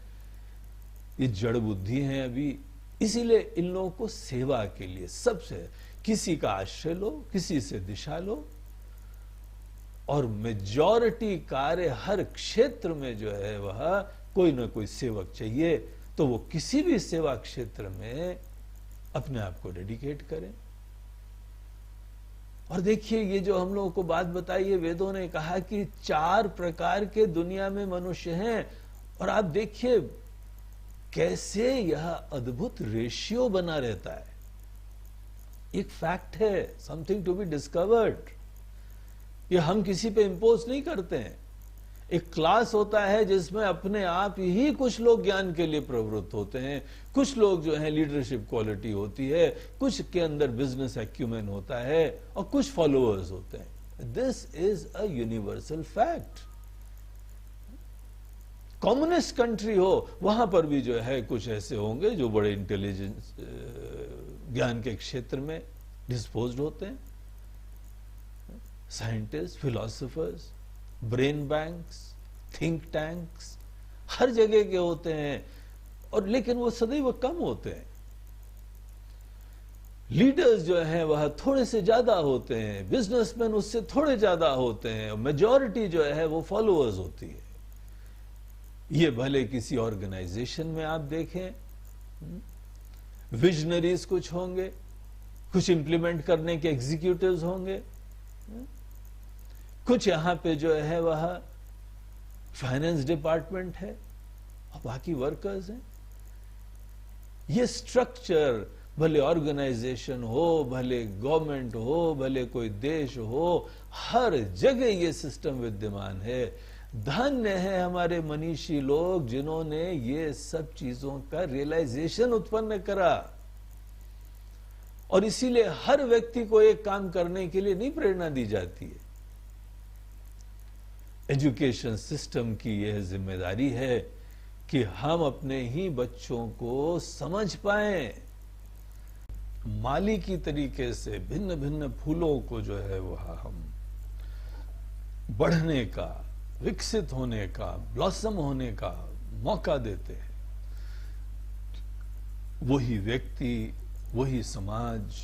ये जड़ बुद्धि हैं अभी। इसीलिए इन लोगों को सेवा के लिए सबसे, किसी का आश्रय लो, किसी से दिशा लो, और मेजॉरिटी कार्य हर क्षेत्र में जो है वह कोई ना कोई सेवक चाहिए, तो वो किसी भी सेवा क्षेत्र में अपने आप को डेडिकेट करें। और देखिए, ये जो हम लोगों को बात बताई है, वेदों ने कहा कि 4 प्रकार के दुनिया में मनुष्य हैं, और आप देखिए कैसे यह अद्भुत रेशियो बना रहता है। एक फैक्ट है, समथिंग टू बी डिस्कवर्ड। ये हम किसी पे इंपोज नहीं करते हैं। एक क्लास होता है जिसमें अपने आप ही कुछ लोग ज्ञान के लिए प्रवृत्त होते हैं, कुछ लोग जो है लीडरशिप क्वालिटी होती है, कुछ के अंदर बिजनेस एक्यूमेन होता है, और कुछ फॉलोअर्स होते हैं। This is a universal fact. Communist country हो, वहां पर भी जो है कुछ ऐसे होंगे जो बड़े इंटेलिजेंस ज्ञान के क्षेत्र में डिस्पोज्ड होते हैं। Scientist, philosophers, brain banks, think tanks हर जगह के होते हैं, और लेकिन वो सदैव कम होते हैं। लीडर्स जो हैं वह थोड़े से ज्यादा होते हैं, बिजनेसमैन उससे थोड़े ज्यादा होते हैं, और मेजॉरिटी जो है वो फॉलोअर्स होती है। ये भले किसी ऑर्गेनाइजेशन में आप देखें, विजनरीज कुछ होंगे, कुछ इंप्लीमेंट करने के एग्जीक्यूटिव्स होंगे, कुछ यहां पे जो है वह फाइनेंस डिपार्टमेंट है, और बाकी वर्कर्स हैं। ये स्ट्रक्चर भले ऑर्गेनाइजेशन हो, भले गवर्नमेंट हो, भले कोई देश हो, हर जगह ये सिस्टम विद्यमान है। धन्य है हमारे मनीषी लोग जिन्होंने ये सब चीजों का रियलाइजेशन उत्पन्न करा। और इसीलिए हर व्यक्ति को एक काम करने के लिए नहीं प्रेरणा दी जाती है। एजुकेशन सिस्टम की यह जिम्मेदारी है कि हम अपने ही बच्चों को समझ पाएं, माली की तरीके से भिन्न भिन्न फूलों को जो है वह हम बढ़ने का, विकसित होने का, ब्लॉसम होने का मौका देते हैं। वही व्यक्ति, वही समाज,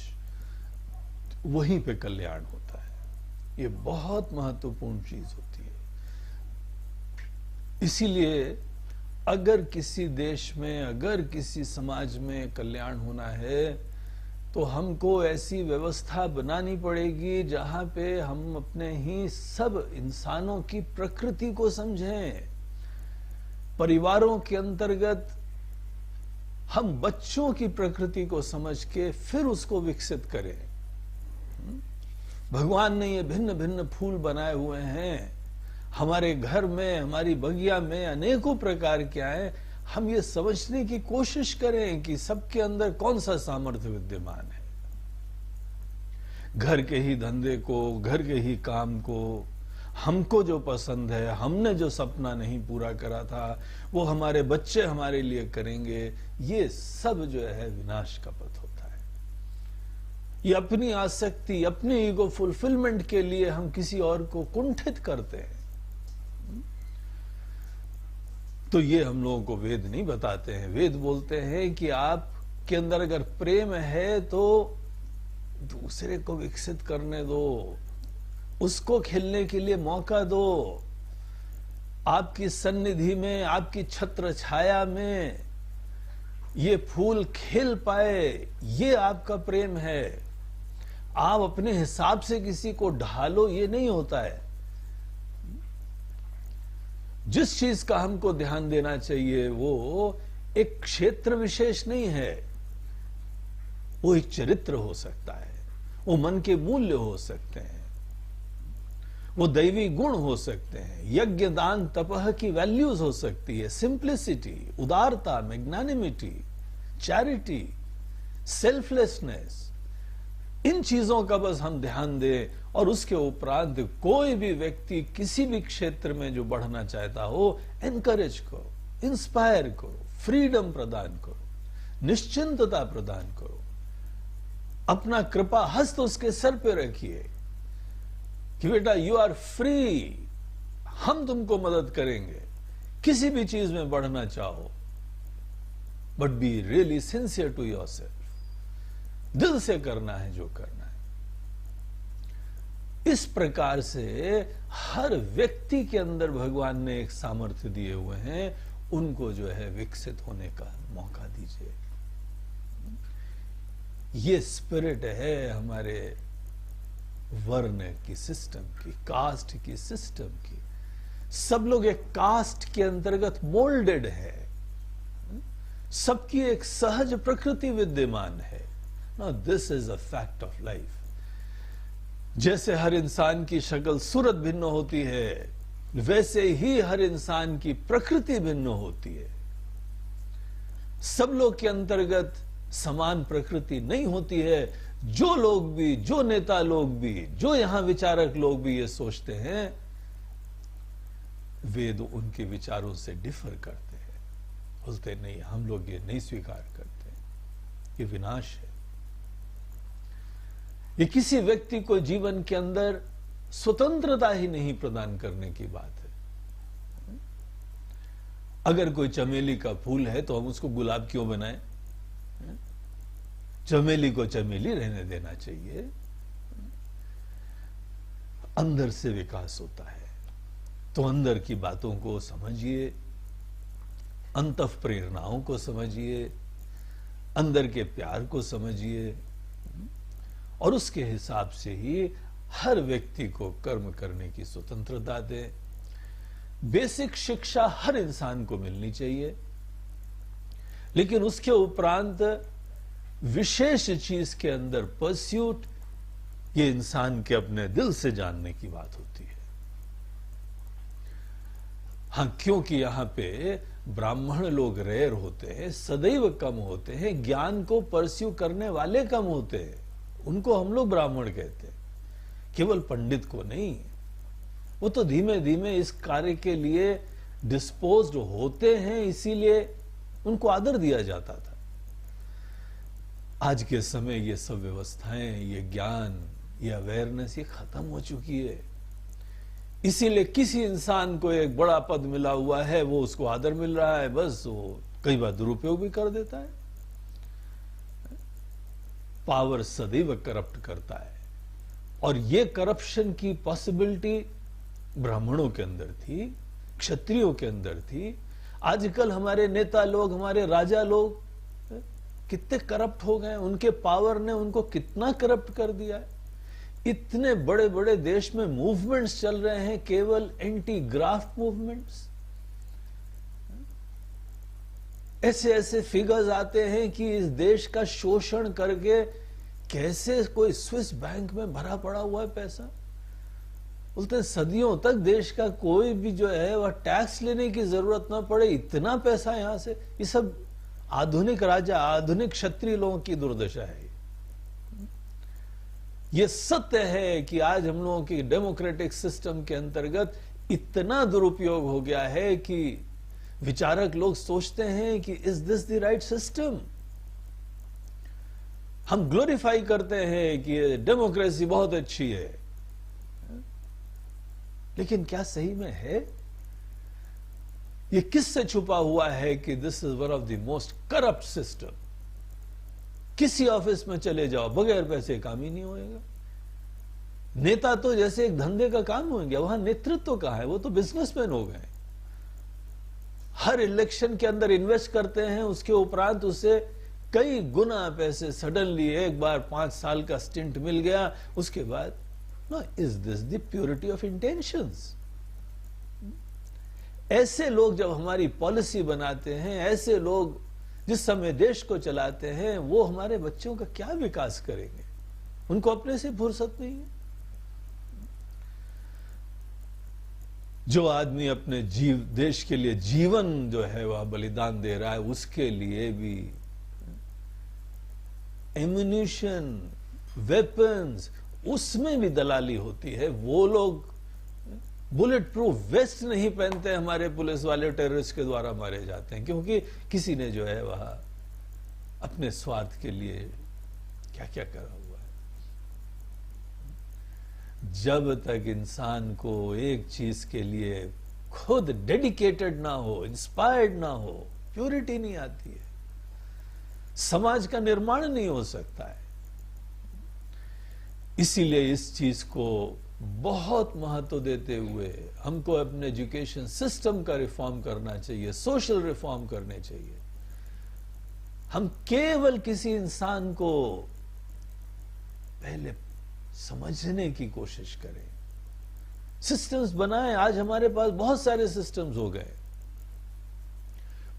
वहीं पे कल्याण होता है। ये बहुत महत्वपूर्ण चीज होती है। इसीलिए अगर किसी देश में, अगर किसी समाज में कल्याण होना है, तो हमको ऐसी व्यवस्था बनानी पड़ेगी जहां पे हम अपने ही सब इंसानों की प्रकृति को समझें। परिवारों के अंतर्गत हम बच्चों की प्रकृति को समझ के फिर उसको विकसित करें। भगवान ने ये भिन्न भिन्न फूल बनाए हुए हैं। हमारे घर में, हमारी बगिया में अनेकों प्रकार के आए। हम ये समझने की कोशिश करें कि सबके अंदर कौन सा सामर्थ्य विद्यमान है। घर के ही धंधे को, घर के ही काम को, हमको जो पसंद है, हमने जो सपना नहीं पूरा करा था, वो हमारे बच्चे हमारे लिए करेंगे। ये सब जो है विनाश का पथ होता है। ये अपनी आसक्ति, अपनी ईगो फुलफिलमेंट के लिए हम किसी और को कुंठित करते हैं। तो ये हम लोगों को वेद नहीं बताते हैं। वेद बोलते हैं कि आपके अंदर अगर प्रेम है तो दूसरे को विकसित करने दो, उसको खेलने के लिए मौका दो। आपकी सन्निधि में, आपकी छत्र छाया में ये फूल खिल पाए, ये आपका प्रेम है। आप अपने हिसाब से किसी को ढालो, ये नहीं होता है। जिस चीज का हमको ध्यान देना चाहिए वो एक क्षेत्र विशेष नहीं है, वो एक चरित्र हो सकता है, वो मन के मूल्य हो सकते हैं, वो दैवी गुण हो सकते हैं, यज्ञ दान तपह की वैल्यूज हो सकती है, सिंप्लिसिटी, उदारता, मैग्नानिमिटी, चैरिटी, सेल्फलेसनेस। इन चीजों का बस हम ध्यान दें, और उसके उपरांत कोई भी व्यक्ति किसी भी क्षेत्र में जो बढ़ना चाहता हो, एनकरेज करो, इंस्पायर करो, फ्रीडम प्रदान करो, निश्चिंतता प्रदान करो, अपना कृपा हस्त उसके सर पे रखिए कि बेटा यू आर फ्री, हम तुमको मदद करेंगे, किसी भी चीज में बढ़ना चाहो, but be really sincere to yourself, दिल से करना है जो करना है। इस प्रकार से हर व्यक्ति के अंदर भगवान ने एक सामर्थ्य दिए हुए हैं, उनको जो है विकसित होने का मौका दीजिए। ये स्पिरिट है हमारे वर्ण की सिस्टम की, कास्ट की सिस्टम की। सब लोग एक कास्ट के अंतर्गत मोल्डेड है, सबकी एक सहज प्रकृति विद्यमान है। Now this is a fact of life. जैसे हर इंसान की शक्ल सूरत भिन्न होती है, वैसे ही हर इंसान की प्रकृति भिन्न होती है। सब लोग के अंतर्गत समान प्रकृति नहीं होती है। जो लोग भी, जो नेता लोग भी, जो यहां विचारक लोग भी ये सोचते हैं, वेद उनके विचारों से डिफर करते हैं, बोलते नहीं, हम लोग ये नहीं स्वीकार करते, ये विनाश है। ये किसी व्यक्ति को जीवन के अंदर स्वतंत्रता ही नहीं प्रदान करने की बात है। अगर कोई चमेली का फूल है तो हम उसको गुलाब क्यों बनाएं? चमेली को चमेली रहने देना चाहिए। अंदर से विकास होता है तो अंदर की बातों को समझिए, अंतः प्रेरणाओं को समझिए, अंदर के प्यार को समझिए, और उसके हिसाब से ही हर व्यक्ति को कर्म करने की स्वतंत्रता दें। बेसिक शिक्षा हर इंसान को मिलनी चाहिए, लेकिन उसके उपरांत विशेष चीज के अंदर परस्यूट, ये इंसान के अपने दिल से जानने की बात होती है। हां, क्योंकि यहां पे ब्राह्मण लोग रेयर होते हैं, सदैव कम होते हैं, ज्ञान को परस्यू करने वाले कम होते हैं, उनको हम लोग ब्राह्मण कहते हैं, केवल पंडित को नहीं। वो तो धीमे धीमे इस कार्य के लिए डिस्पोज्ड होते हैं, इसीलिए उनको आदर दिया जाता था। आज के समय ये सब व्यवस्थाएं, ये ज्ञान, ये अवेयरनेस, ये खत्म हो चुकी है। इसीलिए किसी इंसान को एक बड़ा पद मिला हुआ है, वो उसको आदर मिल रहा है, बस वो कई बार दुरुपयोग भी कर देता है। पावर सदैव करप्ट करता है, और ये करप्शन की पॉसिबिलिटी ब्राह्मणों के अंदर थी, क्षत्रियों के अंदर थी। आजकल हमारे नेता लोग, हमारे राजा लोग कितने करप्ट हो गए, उनके पावर ने उनको कितना करप्ट कर दिया है। इतने बड़े बड़े देश में मूवमेंट्स चल रहे हैं, केवल एंटी ग्राफ्ट मूवमेंट्स। ऐसे ऐसे फिगर्स आते हैं कि इस देश का शोषण करके कैसे कोई स्विस बैंक में भरा पड़ा हुआ है पैसा। बोलते हैं सदियों तक देश का कोई भी जो है वह टैक्स लेने की जरूरत ना पड़े, इतना पैसा यहां से। ये सब आधुनिक राजा, आधुनिक क्षत्रिय लोगों की दुर्दशा है। ये सत्य है कि आज हम लोगों की डेमोक्रेटिक सिस्टम के अंतर्गत इतना दुरुपयोग हो गया है कि विचारक लोग सोचते हैं कि is this the right system. हम ग्लोरीफाई करते हैं कि डेमोक्रेसी बहुत अच्छी है, लेकिन क्या सही में है? ये किससे छुपा हुआ है कि this is one of the most corrupt system. किसी ऑफिस में चले जाओ, बगैर पैसे काम ही नहीं होएगा। नेता तो जैसे एक धंधे का काम हो गया, वहां नेतृत्व कहां है? वो तो बिजनेसमैन हो गए। हर इलेक्शन के अंदर इन्वेस्ट करते हैं, उसके उपरांत उसे कई गुना पैसे सडनली एक बार 5 साल का स्टिंट मिल गया, उसके बाद no, is this the purity of intentions? ऐसे लोग जब हमारी पॉलिसी बनाते हैं, ऐसे लोग जिस समय देश को चलाते हैं, वो हमारे बच्चों का क्या विकास करेंगे? उनको अपने से फुर्सत नहीं है। जो आदमी अपने देश के लिए जीवन जो है वह बलिदान दे रहा है, उसके लिए भी एम्युनिशन, वेपन्स, उसमें भी दलाली होती है। वो लोग बुलेट प्रूफ वेस्ट नहीं पहनते हमारे पुलिस वाले टेररिस्ट के द्वारा मारे जाते हैं, क्योंकि किसी ने जो है वह अपने स्वार्थ के लिए क्या क्या करा हुआ है। जब तक इंसान को एक चीज के लिए खुद डेडिकेटेड ना हो, इंस्पायर्ड ना हो, प्योरिटी नहीं आती है, समाज का निर्माण नहीं हो सकता है। इसीलिए इस चीज को बहुत महत्व देते हुए हमको अपने एजुकेशन सिस्टम का रिफॉर्म करना चाहिए, सोशल रिफॉर्म करने चाहिए। हम केवल किसी इंसान को पहले समझने की कोशिश करें, सिस्टम्स बनाएं। आज हमारे पास बहुत सारे सिस्टम्स हो गए।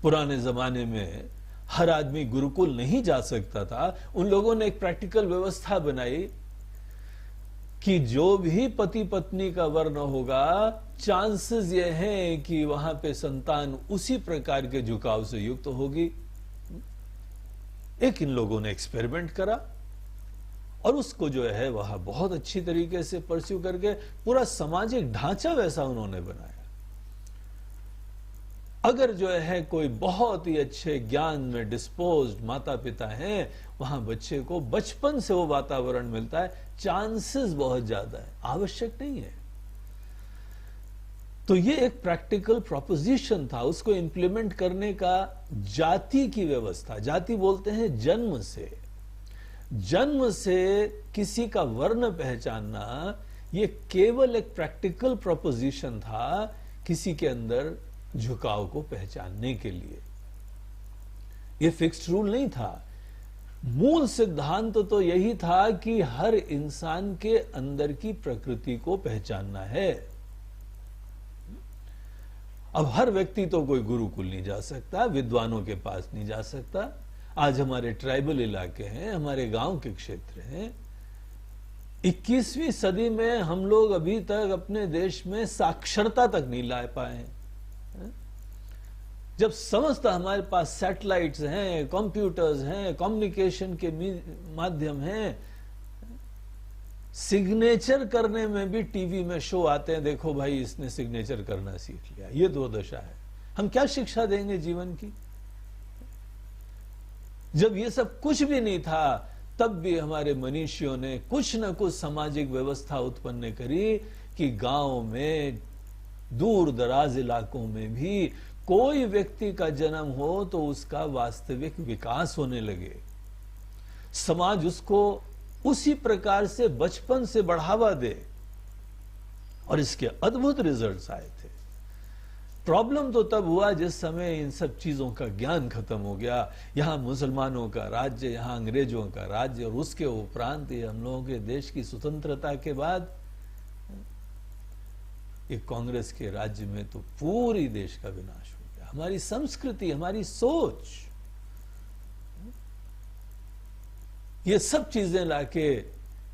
पुराने जमाने में हर आदमी गुरुकुल नहीं जा सकता था, उन लोगों ने एक प्रैक्टिकल व्यवस्था बनाई कि जो भी पति पत्नी का वर्ण होगा, चांसेस ये हैं कि वहां पे संतान उसी प्रकार के झुकाव से युक्त होगी। एक इन लोगों ने एक्सपेरिमेंट करा और उसको जो है वह बहुत अच्छी तरीके से परस्यू करके पूरा सामाजिक ढांचा वैसा उन्होंने बनाया। अगर जो है कोई बहुत ही अच्छे ज्ञान में डिस्पोज्ड माता पिता हैं, वहां बच्चे को बचपन से वो वातावरण मिलता है, चांसेस बहुत ज्यादा है, आवश्यक नहीं है। तो ये एक प्रैक्टिकल प्रोपोजिशन था, उसको इंप्लीमेंट करने का जाति की व्यवस्था, जाति बोलते हैं जन्म से किसी का वर्ण पहचानना, ये केवल एक प्रैक्टिकल प्रोपोजिशन था किसी के अंदर झुकाव को पहचानने के लिए। ये फिक्स्ड रूल नहीं था। मूल सिद्धांत तो यही था कि हर इंसान के अंदर की प्रकृति को पहचानना है। अब हर व्यक्ति तो कोई गुरुकुल नहीं जा सकता, विद्वानों के पास नहीं जा सकता। आज हमारे ट्राइबल इलाके हैं, हमारे गांव के क्षेत्र हैं। 21वीं सदी में हम लोग अभी तक अपने देश में साक्षरता तक नहीं ला पाए हैं। जब समस्त हमारे पास सैटेलाइट्स हैं, कंप्यूटर्स हैं, कम्युनिकेशन के माध्यम हैं, सिग्नेचर करने में भी टीवी में शो आते हैं, देखो भाई इसने सिग्नेचर करना सीख लिया, ये दुर्दशा है। हम क्या शिक्षा देंगे जीवन की? जब ये सब कुछ भी नहीं था, तब भी हमारे मनीषियों ने कुछ न कुछ सामाजिक व्यवस्था उत्पन्न करी कि गांव में, दूर दराज इलाकों में भी कोई व्यक्ति का जन्म हो तो उसका वास्तविक विकास होने लगे। समाज उसको उसी प्रकार से बचपन से बढ़ावा दे, और इसके अद्भुत रिजल्ट्स आए थे। प्रॉब्लम तो तब हुआ जिस समय इन सब चीजों का ज्ञान खत्म हो गया। यहां मुसलमानों का राज्य, यहां अंग्रेजों का राज्य, और उसके उपरांत हम लोगों के देश की स्वतंत्रता के बाद ये कांग्रेस के राज्य में तो पूरी देश का विनाश हो गया। हमारी संस्कृति, हमारी सोच, ये सब चीजें लाके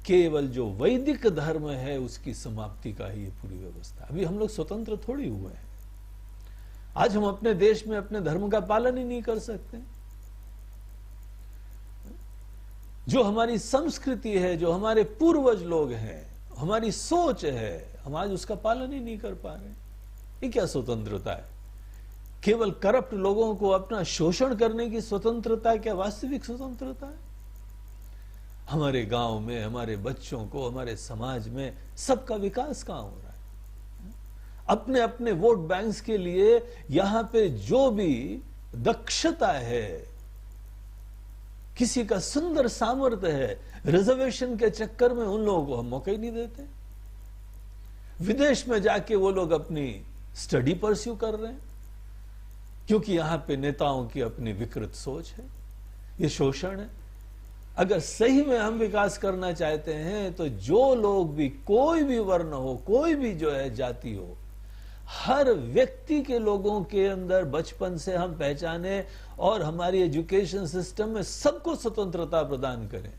केवल जो वैदिक धर्म है उसकी समाप्ति का ही ये पूरी व्यवस्था। अभी हम लोग स्वतंत्र थोड़ी हुए हैं। आज हम अपने देश में अपने धर्म का पालन ही नहीं कर सकते। जो हमारी संस्कृति है, जो हमारे पूर्वज लोग हैं, हमारी सोच है, हम आज उसका पालन ही नहीं कर पा रहे। ये क्या स्वतंत्रता है? केवल करप्ट लोगों को अपना शोषण करने की स्वतंत्रता क्या वास्तविक स्वतंत्रता है? हमारे गांव में, हमारे बच्चों को, हमारे समाज में सबका विकास कहां हो रहा है? अपने अपने वोट बैंक्स के लिए यहां पे जो भी दक्षता है, किसी का सुंदर सामर्थ्य है, रिजर्वेशन के चक्कर में उन लोगों को हम मौका ही नहीं देते। विदेश में जाके वो लोग अपनी स्टडी परस्यू कर रहे हैं, क्योंकि यहां पे नेताओं की अपनी विकृत सोच है। ये शोषण है। अगर सही में हम विकास करना चाहते हैं तो जो लोग भी, कोई भी वर्ण हो, कोई भी जो है जाति हो, हर व्यक्ति के लोगों के अंदर बचपन से हम पहचाने और हमारी एजुकेशन सिस्टम में सबको स्वतंत्रता प्रदान करें।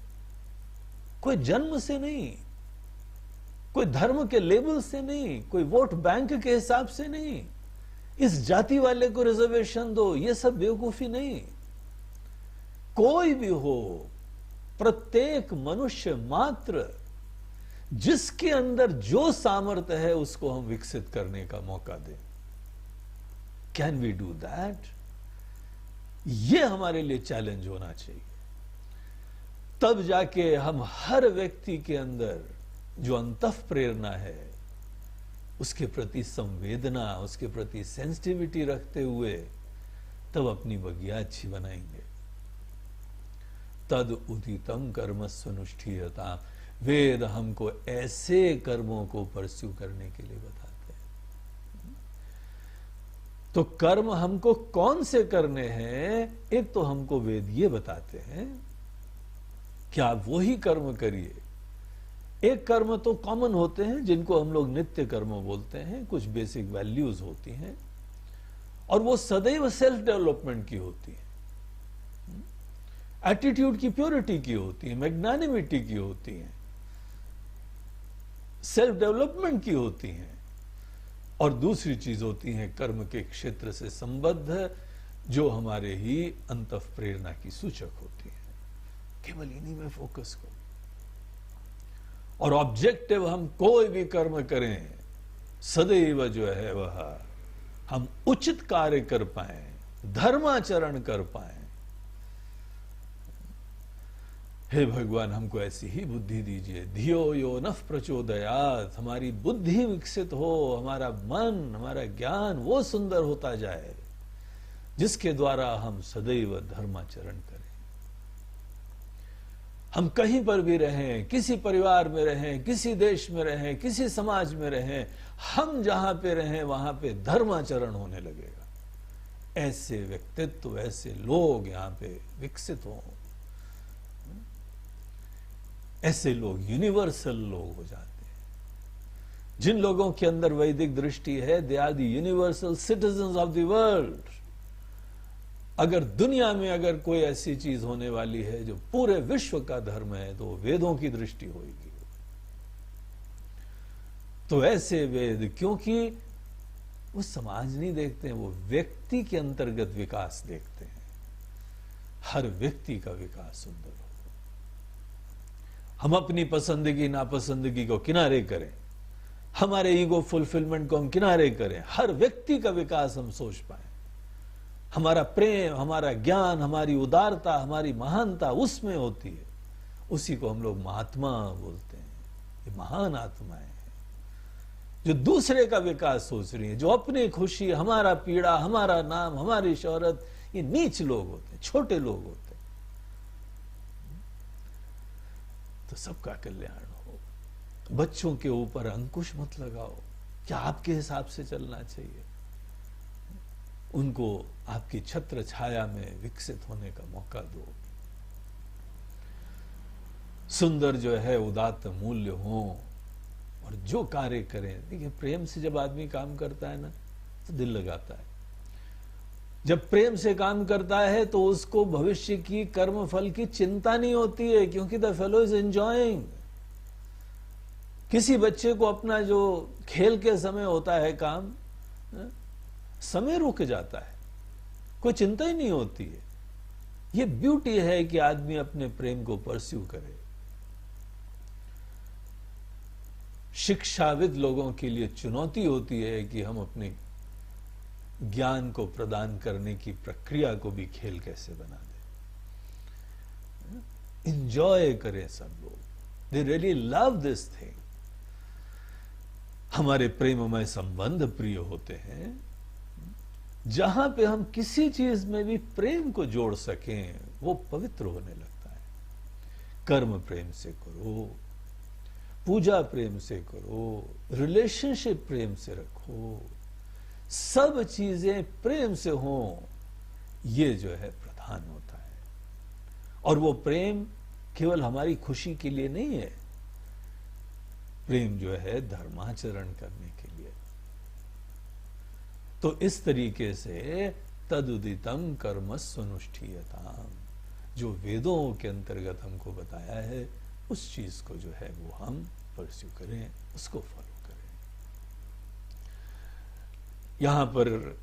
कोई जन्म से नहीं, कोई धर्म के लेबल से नहीं, कोई वोट बैंक के हिसाब से नहीं, इस जाति वाले को रिजर्वेशन दो, ये सब बेवकूफी नहीं। कोई भी हो, प्रत्येक मनुष्य मात्र जिसके अंदर जो सामर्थ्य है उसको हम विकसित करने का मौका दें। Can we do that? ये हमारे लिए चैलेंज होना चाहिए। तब जाके हम हर व्यक्ति के अंदर जो अंतः प्रेरणा है उसके प्रति संवेदना, उसके प्रति सेंसिटिविटी रखते हुए तब अपनी बगिया अच्छी बनाएंगे। तद उदितम कर्मस्वनुष्ठीयता, वेद हमको ऐसे कर्मों को परस्यू करने के लिए बताते हैं। तो कर्म हमको कौन से करने हैं? एक तो हमको वेद ये बताते हैं कि आप वही कर्म करिए। एक कर्म तो कॉमन होते हैं जिनको हम लोग नित्य कर्म बोलते हैं, कुछ बेसिक वैल्यूज होती हैं और वो सदैव सेल्फ डेवलपमेंट की होती है, एटीट्यूड की प्योरिटी की होती है, मैग्नानिमिटी की होती है, सेल्फ डेवलपमेंट की होती हैं। और दूसरी चीज होती है कर्म के क्षेत्र से संबद्ध, जो हमारे ही अंतः प्रेरणा की सूचक होती है। केवल इन्हीं में फोकस करो और ऑब्जेक्टिव हम कोई भी कर्म करें सदैव जो है वह हम उचित कार्य कर पाए, धर्माचरण कर पाए। हे भगवान, हमको ऐसी ही बुद्धि दीजिए। धियो यो नः प्रचोदयात्, हमारी बुद्धि विकसित हो, हमारा मन, हमारा ज्ञान वो सुंदर होता जाए जिसके द्वारा हम सदैव धर्माचरण करें। हम कहीं पर भी रहें, किसी परिवार में रहें, किसी देश में रहें, किसी समाज में रहें, हम जहां पे रहें वहां पे धर्माचरण होने लगेगा। ऐसे व्यक्तित्व, ऐसे लोग यहां पे विकसित हों, ऐसे लोग यूनिवर्सल लोग हो जाते हैं। जिन लोगों के अंदर वैदिक दृष्टि है, they are the universal citizens of the world. अगर दुनिया में अगर कोई ऐसी चीज होने वाली है जो पूरे विश्व का धर्म है तो वेदों की दृष्टि होगी। तो ऐसे वेद, क्योंकि वो समाज नहीं देखते हैं, वो व्यक्ति के अंतर्गत विकास देखते हैं। हर व्यक्ति का विकास सुंदर हो। हम अपनी पसंदगी नापसंदगी को किनारे करें, हमारे ईगो फुलफिलमेंट को हम किनारे करें, हर व्यक्ति का विकास हम सोच पाए। हमारा प्रेम, हमारा ज्ञान, हमारी उदारता, हमारी महानता उसमें होती है। उसी को हम लोग महात्मा बोलते हैं। ये महान आत्माएं हैं जो दूसरे का विकास सोच रही है, जो अपनी खुशी, हमारा पीड़ा, हमारा नाम, हमारी शोहरत, ये नीच लोग होते हैं, छोटे लोग होते हैं। तो सबका कल्याण हो। बच्चों के ऊपर अंकुश मत लगाओ, क्या आपके हिसाब से चलना चाहिए। उनको आपकी छत्र छाया में विकसित होने का मौका दो। सुंदर जो है उदात्त मूल्य हो और जो कार्य करें। देखिए, प्रेम से जब आदमी काम करता है ना तो दिल लगाता है। जब प्रेम से काम करता है तो उसको भविष्य की कर्म फल की चिंता नहीं होती है, क्योंकि द फेलो इज एंजॉयिंग। किसी बच्चे को अपना जो खेल के समय होता है काम, समय रुक जाता है, कोई चिंता ही नहीं होती है। ये ब्यूटी है कि आदमी अपने प्रेम को परस्यू करे। शिक्षाविद लोगों के लिए चुनौती होती है कि हम अपने ज्ञान को प्रदान करने की प्रक्रिया को भी खेल कैसे बना दें। इंजॉय करें सब लोग, they really love this thing. हमारे प्रेममय संबंध प्रिय होते हैं जहां पे हम किसी चीज में भी प्रेम को जोड़ सकें, वो पवित्र होने लगता है। कर्म प्रेम से करो, पूजा प्रेम से करो, रिलेशनशिप प्रेम से रखो, सब चीजें प्रेम से हों, ये जो है प्रधान होता है। और वो प्रेम केवल हमारी खुशी के लिए नहीं है, प्रेम जो है धर्माचरण करने के लिए। तो इस तरीके से तदुदितम कर्मस्वनुष्ठीयताम, जो वेदों के अंतर्गत हमको बताया है, उस चीज को जो है वो हम परस्यू करें, उसको फॉलो करें। यहां पर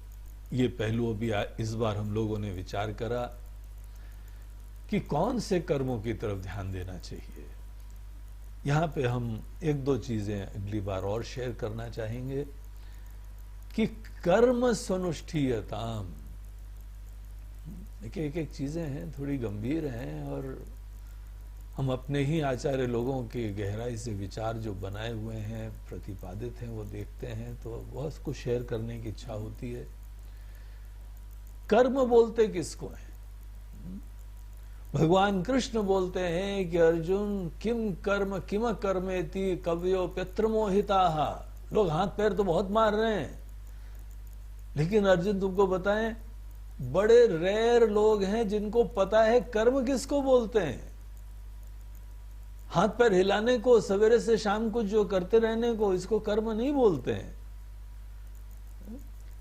ये पहलू भी इस बार हम लोगों ने विचार करा कि कौन से कर्मों की तरफ ध्यान देना चाहिए। यहां पे हम एक दो चीजें अगली बार और शेयर करना चाहेंगे कि कर्म स्वनुष्ठीयताम, एक एक चीजें हैं, थोड़ी गंभीर हैं, और हम अपने ही आचार्य लोगों के गहराई से विचार जो बनाए हुए हैं, प्रतिपादित हैं, वो देखते हैं तो बहुत कुछ शेयर करने की इच्छा होती है। कर्म बोलते किसको है? भगवान कृष्ण बोलते हैं कि अर्जुन किम कर्म किम कर्मेति कवयो पितृमोहिताः। लोग हाथ पैर तो बहुत मार रहे हैं, लेकिन अर्जुन तुमको बताएं, बड़े रेयर लोग हैं जिनको पता है कर्म किसको बोलते हैं। हाथ पैर हिलाने को, सवेरे से शाम को जो करते रहने को, इसको कर्म नहीं बोलते हैं।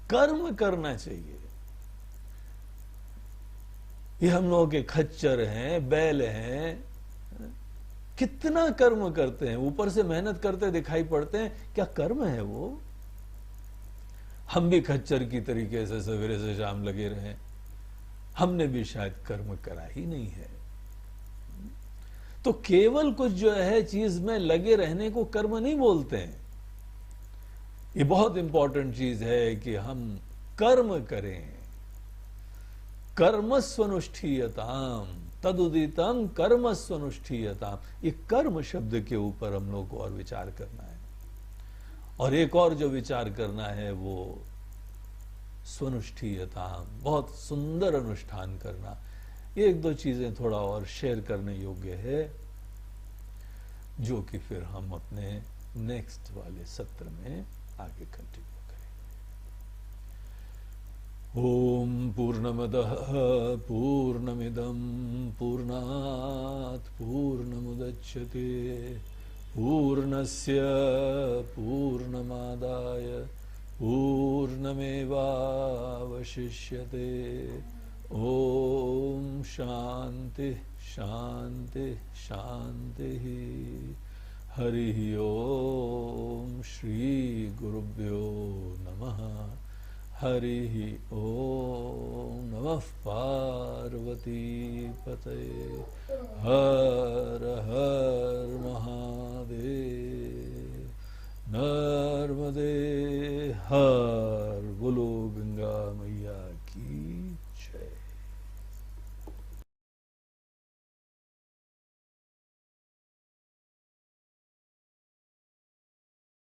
कर्म करना चाहिए। ये हम लोगों के खच्चर हैं, बैल हैं, कितना कर्म करते हैं, ऊपर से मेहनत करते दिखाई पड़ते हैं, क्या कर्म है वो? हम भी खच्चर की तरीके से सवेरे से शाम लगे रहे, हमने भी शायद कर्म करा ही नहीं है। तो केवल कुछ जो है चीज में लगे रहने को कर्म नहीं बोलते हैं। ये बहुत इंपॉर्टेंट चीज है कि हम कर्म करें। कर्मस्वनुष्ठीयताम तदुदितम कर्मस्वनुष्ठीयताम, ये कर्म शब्द के ऊपर हम लोग को और विचार करना है। और एक और जो विचार करना है वो स्वनुष्ठीयताम, बहुत सुंदर अनुष्ठान करना। ये एक दो चीजें थोड़ा और शेयर करने योग्य है, जो कि फिर हम अपने नेक्स्ट वाले सत्र में आगे कंटिन्यू करेंगे। ओम पूर्णमदः पूर्णमिदं पूर्णात् पूर्णमुदच्यते पूर्णस्य पूर्णमादाय पूर्णमेवावशिष्यते। ओम शांति शांति शांति। हरि ओम श्री गुरुभ्यो नमः। हरि ओम नमः पार्वती पतये। हर हर महादेव। नर्मदे हर। बोलो